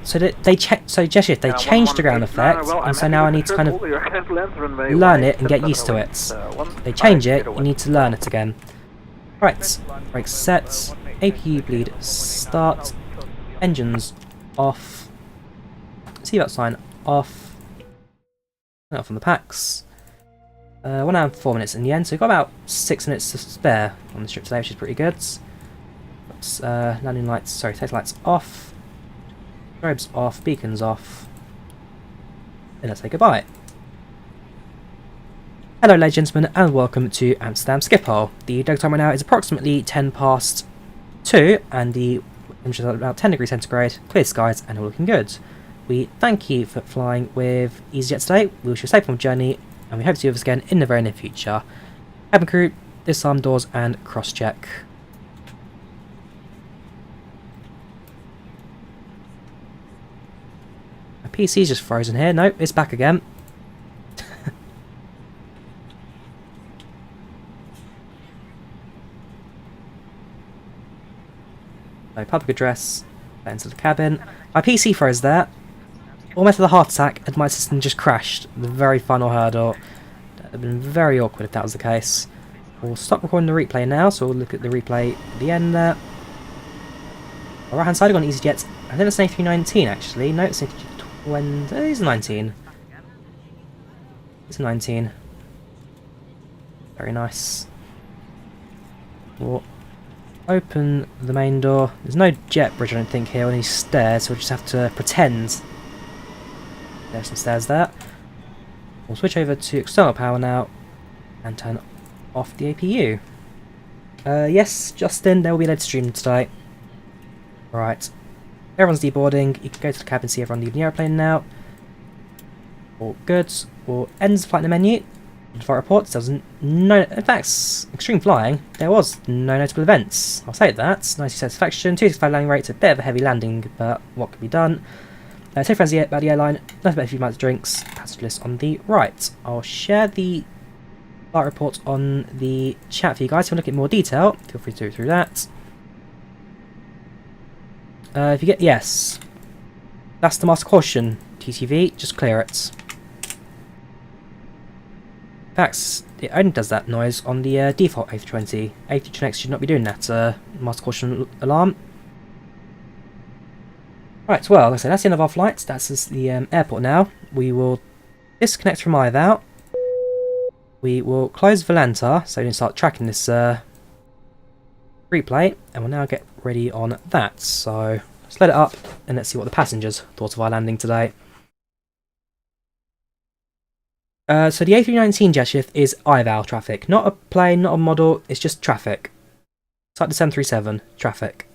So they changed the ground effect, and so now I need to kind of learn it and get used to it. They change it, you need to learn it again. Right, brakes set, APU bleed start, engines off, seatbelt sign off, off on the packs. 1 hour and 4 minutes in the end, so we've got about 6 minutes to spare on the trip today, which is pretty good. Oops, landing lights, sorry, tail lights off, strobes off, beacons off, and let's say goodbye. Hello ladies and gentlemen, and welcome to Amsterdam Schiphol. The dog time right now is approximately 10 past 2, and the temperature is about 10 degrees centigrade, clear skies, and all looking good. We thank you for flying with easyJet today. We wish you a safe journey, and we hope to see you with us again in the very near future. Cabin crew, disarm doors and cross-check. I My PC's just frozen here. Nope, it's back again. So, public address, enter the cabin. My PC froze there. Almost had a heart attack and my system just crashed. The very final hurdle. That would have been very awkward if that was the case. We'll stop recording the replay now, so we'll look at the replay at the end there. On the right hand side, I've got an easyJet. I think it's an A319 actually. No, it's an A320. It is a 19. It's a 19. Very nice. We'll open the main door. There's no jet bridge, I don't think, here, or any stairs, so we'll just have to pretend there's some stairs there. We'll switch over to external power now and turn off the APU. Yes, Justin, there will be a later stream today. Right. Everyone's deboarding. You can go to the cabin and see everyone leaving the airplane now. All good. We'll end the flight in the menu. Flight reports. There was no. In fact, extreme flying. There was no notable events. I'll say that. 90 satisfaction. 265 landing rates. A bit of a heavy landing, but what can be done? Take friends about the airline. Nothing but a few amounts of drinks. Passenger list on the right. I'll share the flight report on the chat for you guys. If you want to look at more detail, feel free to do through that. If you get yes, that's the master caution. TTV, just clear it. In fact, it only does that noise on the default A320. A320neo should not be doing that master caution alarm. Right, well, like I said, that's the end of our flight. That's the airport now. We will disconnect from IVAO. We will close Volanta, so we can start tracking this replay, and we'll now get ready on that. So let's let it up and let's see what the passengers thought of our landing today. So the A319 jet shift is IVAO traffic, not a plane, not a model, it's just traffic. It's like the 737 traffic.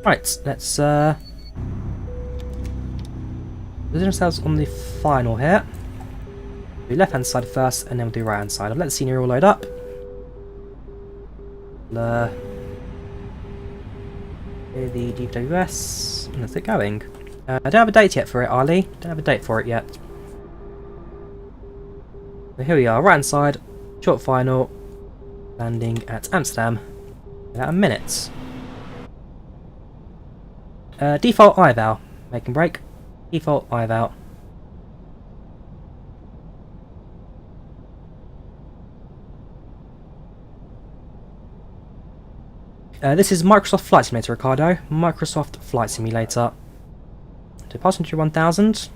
Right, let's position ourselves on the final here. Do left hand side first and then we'll do right hand side. I'll let the scenery all load up. The GWS and let's get going. I don't have a date yet for it, Ali. Don't have a date for it yet. So here we are, right hand side, short final, landing at Amsterdam in about a minute. Default IVAO, make and break. Default IVAO. This is Microsoft Flight Simulator, Ricardo. Microsoft Flight Simulator. To passenger 1000.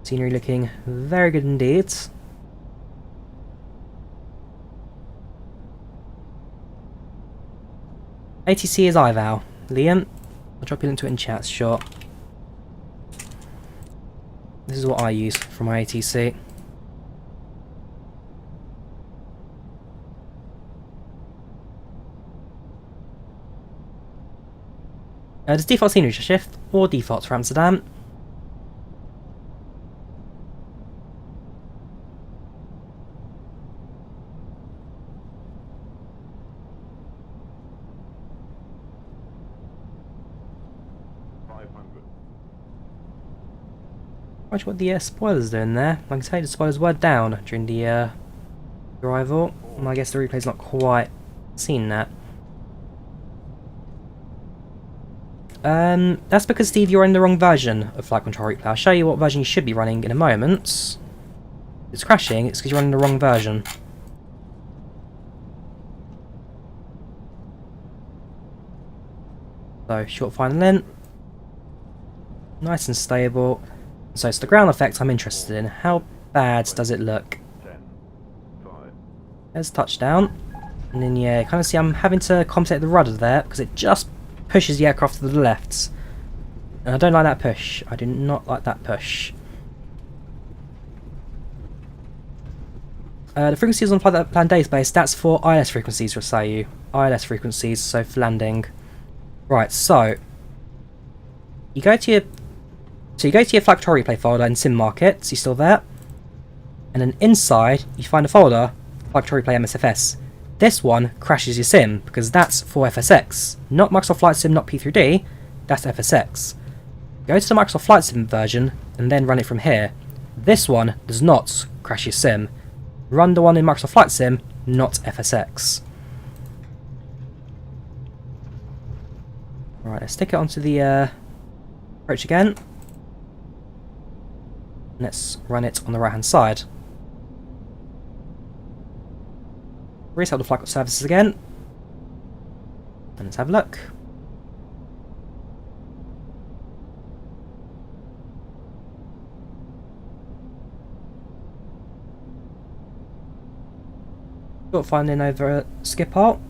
Scenery looking very good indeed. ATC is IVAO. Liam, I'll drop you into it in chat, sure. This is what I use for my ATC. Does default scenery shift or default for Amsterdam? Watch what the spoilers doing there. I can tell you the spoilers were down during the arrival. And I guess the replay's not quite seen that. That's because, Steve, you're in the wrong version of FlightControlReplay. I'll show you what version you should be running in a moment. If it's crashing, it's because you're running the wrong version. So, short final in. Nice and stable. So it's the ground effect I'm interested in. How bad does it look? There's touchdown. And then, yeah, kind of see I'm having to compensate the rudder there because it just pushes the aircraft to the left. And I don't like that push. I do not like that push. The frequencies on the plan database, that's for ILS frequencies, will say you. ILS frequencies, so for landing. Right, so you go to your FlightControlReplay folder in Sim Market, you still there? And then inside you find a folder, FlightControlReplay MSFS. This one crashes your sim because that's for FSX, not Microsoft Flight Sim, not P3D. That's FSX. Go to the Microsoft Flight Sim version and then run it from here. This one does not crash your sim. Run the one in Microsoft Flight Sim, not FSX. Alright, let's stick it onto the approach again. Let's run it on the right hand side. Reset the flight services again. And let's have a look. Got finding over at Schiphol.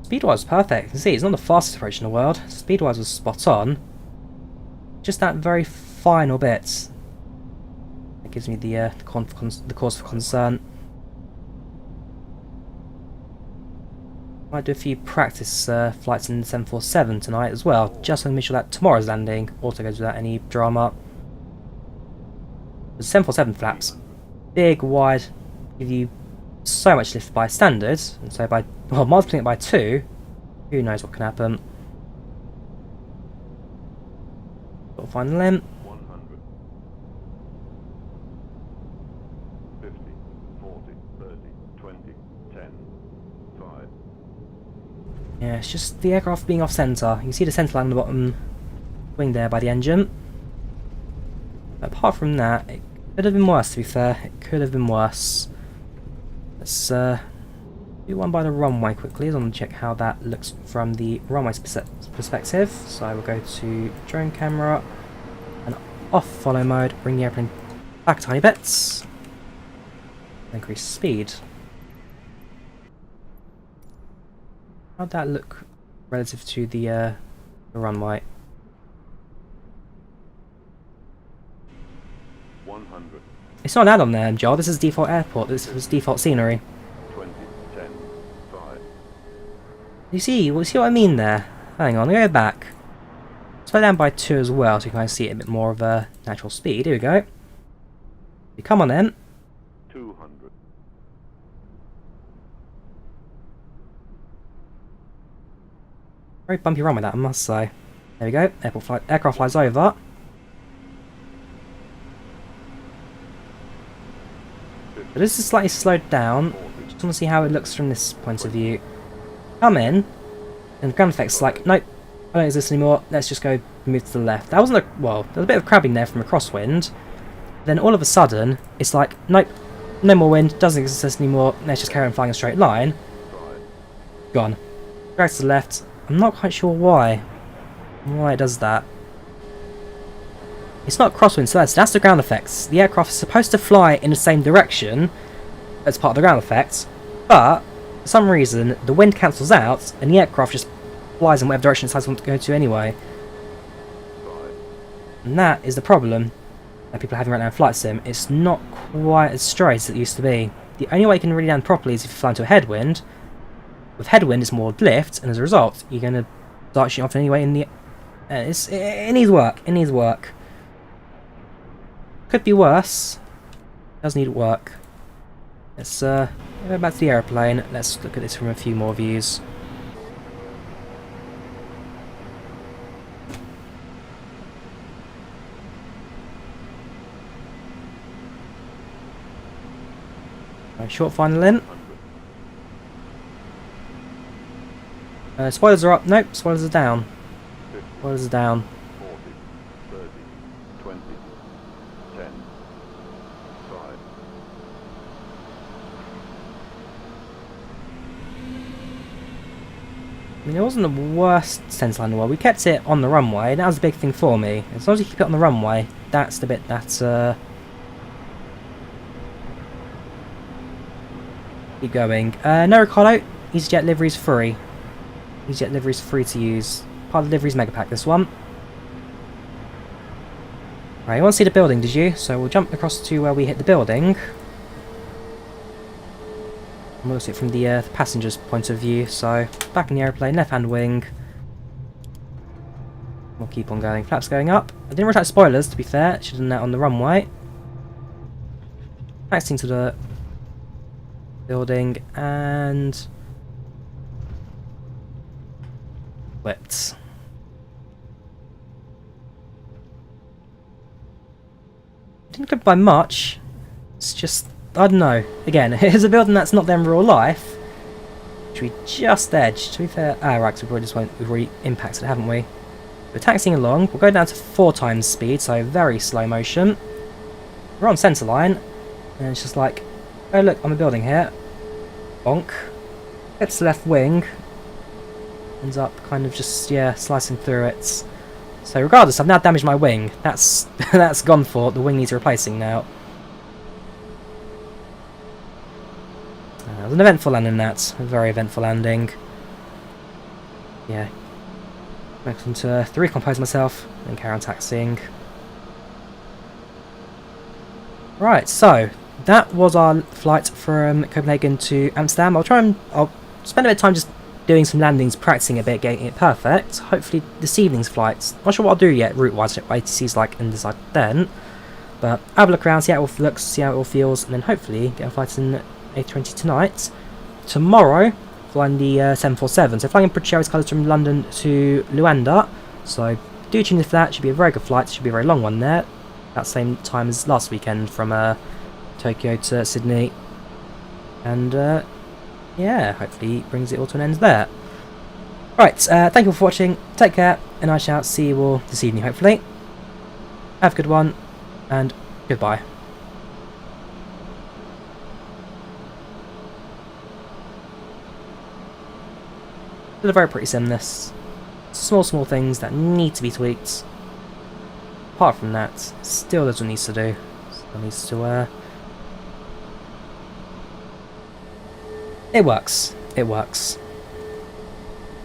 Speed-wise was perfect. You can see it's not the fastest approach in the world. Speed-wise was spot on. Just that very final bit that gives me the cause for concern. Might do a few practice flights in the 747 tonight as well, just to make sure that tomorrow's landing also goes without any drama. The 747 flaps, big, wide, give you so much lift by standard, and so by, well, multiplying it by 2, who knows what can happen. Got to find the limb. 100, 50, 40, 30, 20, 10, 5. Yeah, it's just the aircraft being off centre. You can see the centre line on the bottom wing there by the engine. But apart from that, it could have been worse, to be fair. It could have been worse. Let's do one by the runway quickly. I want to check how that looks from the runway's perspective. So we'll go to drone camera and off follow mode. Bring the airplane back a tiny bit. Increase speed. How'd that look relative to the runway? 100. It's not an add-on there, Joel. This is default airport. This is default scenery. 20, 10, 5. You see what I mean there? Hang on, go back. Slow down by 2 as well, so you can kind of see it a bit more of a natural speed. Here we go. You come on then. 200. Very bumpy run with that, I must say. There we go. Aircraft flies over. But this is slightly slowed down. Just want to see how it looks from this point of view. Come in, and the ground effect's like, nope, I don't exist anymore. Let's just go move to the left. That wasn't a, well, there was a bit of crabbing there from a crosswind. Then all of a sudden, it's like, nope, no more wind, doesn't exist anymore. Let's just carry on flying a straight line. Gone. Back to the left. I'm not quite sure why it does that. It's not crosswind, so that's the ground effects. The aircraft is supposed to fly in the same direction as part of the ground effects, but for some reason the wind cancels out and the aircraft just flies in whatever direction it decides to go to anyway. And that is the problem that people are having right now in Flight Sim. It's not quite as straight as it used to be. The only way you can really land properly is if you fly into a headwind. With headwind, it's more lift, and as a result, you're going to start shooting off anyway. In the it needs work. It needs work. Could be worse. Does need work. Let's go back to the airplane. Let's look at this from a few more views. Right, short final in. Spoilers are up. Nope, spoilers are down. Spoilers are down. 40, 30, 20, 10, 5. I mean, it wasn't the worst centre line in the world. We kept it on the runway. That was a big thing for me. As long as you keep it on the runway, that's the bit that's keep going. No Ricardo. easyJet livery is free. easyJet livery is free to use. Part of the livery's mega pack, this one. Right, you want to see the building, did you? So we'll jump across to where we hit the building. And we'll see it from the passenger's point of view. So, back in the airplane, left-hand wing. We'll keep on going. Flaps going up. I didn't rotate spoilers, to be fair. Should have done that on the runway. Taxiing to the building, and Equipped. Didn't equip by much. It's just, I don't know. Again, here's a building that's not there in real life, which we just edged. To be fair, right, so we've already impacted it, haven't we? We're taxiing along. We'll go down to 4 times speed, so very slow motion. We're on centre line, and it's just like, oh look, I'm a building here. Bonk. Hits the left wing. Ends up kind of just, yeah, slicing through it. So regardless, I've now damaged my wing. That's that's gone for. The wing needs replacing now. It was an eventful landing, that. A very eventful landing. Yeah. Next one to recompose myself and carry on taxiing. Right, so that was our flight from Copenhagen to Amsterdam. I'll spend a bit of time just doing some landings, practicing a bit, getting it perfect. Hopefully this evening's flights. Not sure what I'll do yet, route-wise, what ATC's like and decide then. But have a look around, see how it all looks, see how it all feels, and then hopefully get a flight in A320 tonight. Tomorrow, flying the 747. So flying in British Airways colours from London to Luanda. So do tune in for that. Should be a very good flight. Should be a very long one there. That same time as last weekend from Tokyo to Sydney. And yeah, hopefully it brings it all to an end there. Right, thank you all for watching. Take care, and I shall see you all this evening, hopefully. Have a good one, and goodbye. Still a very pretty sim, this. Small things that need to be tweaked. Apart from that, still does what it needs to do. Still needs to, it works. It works.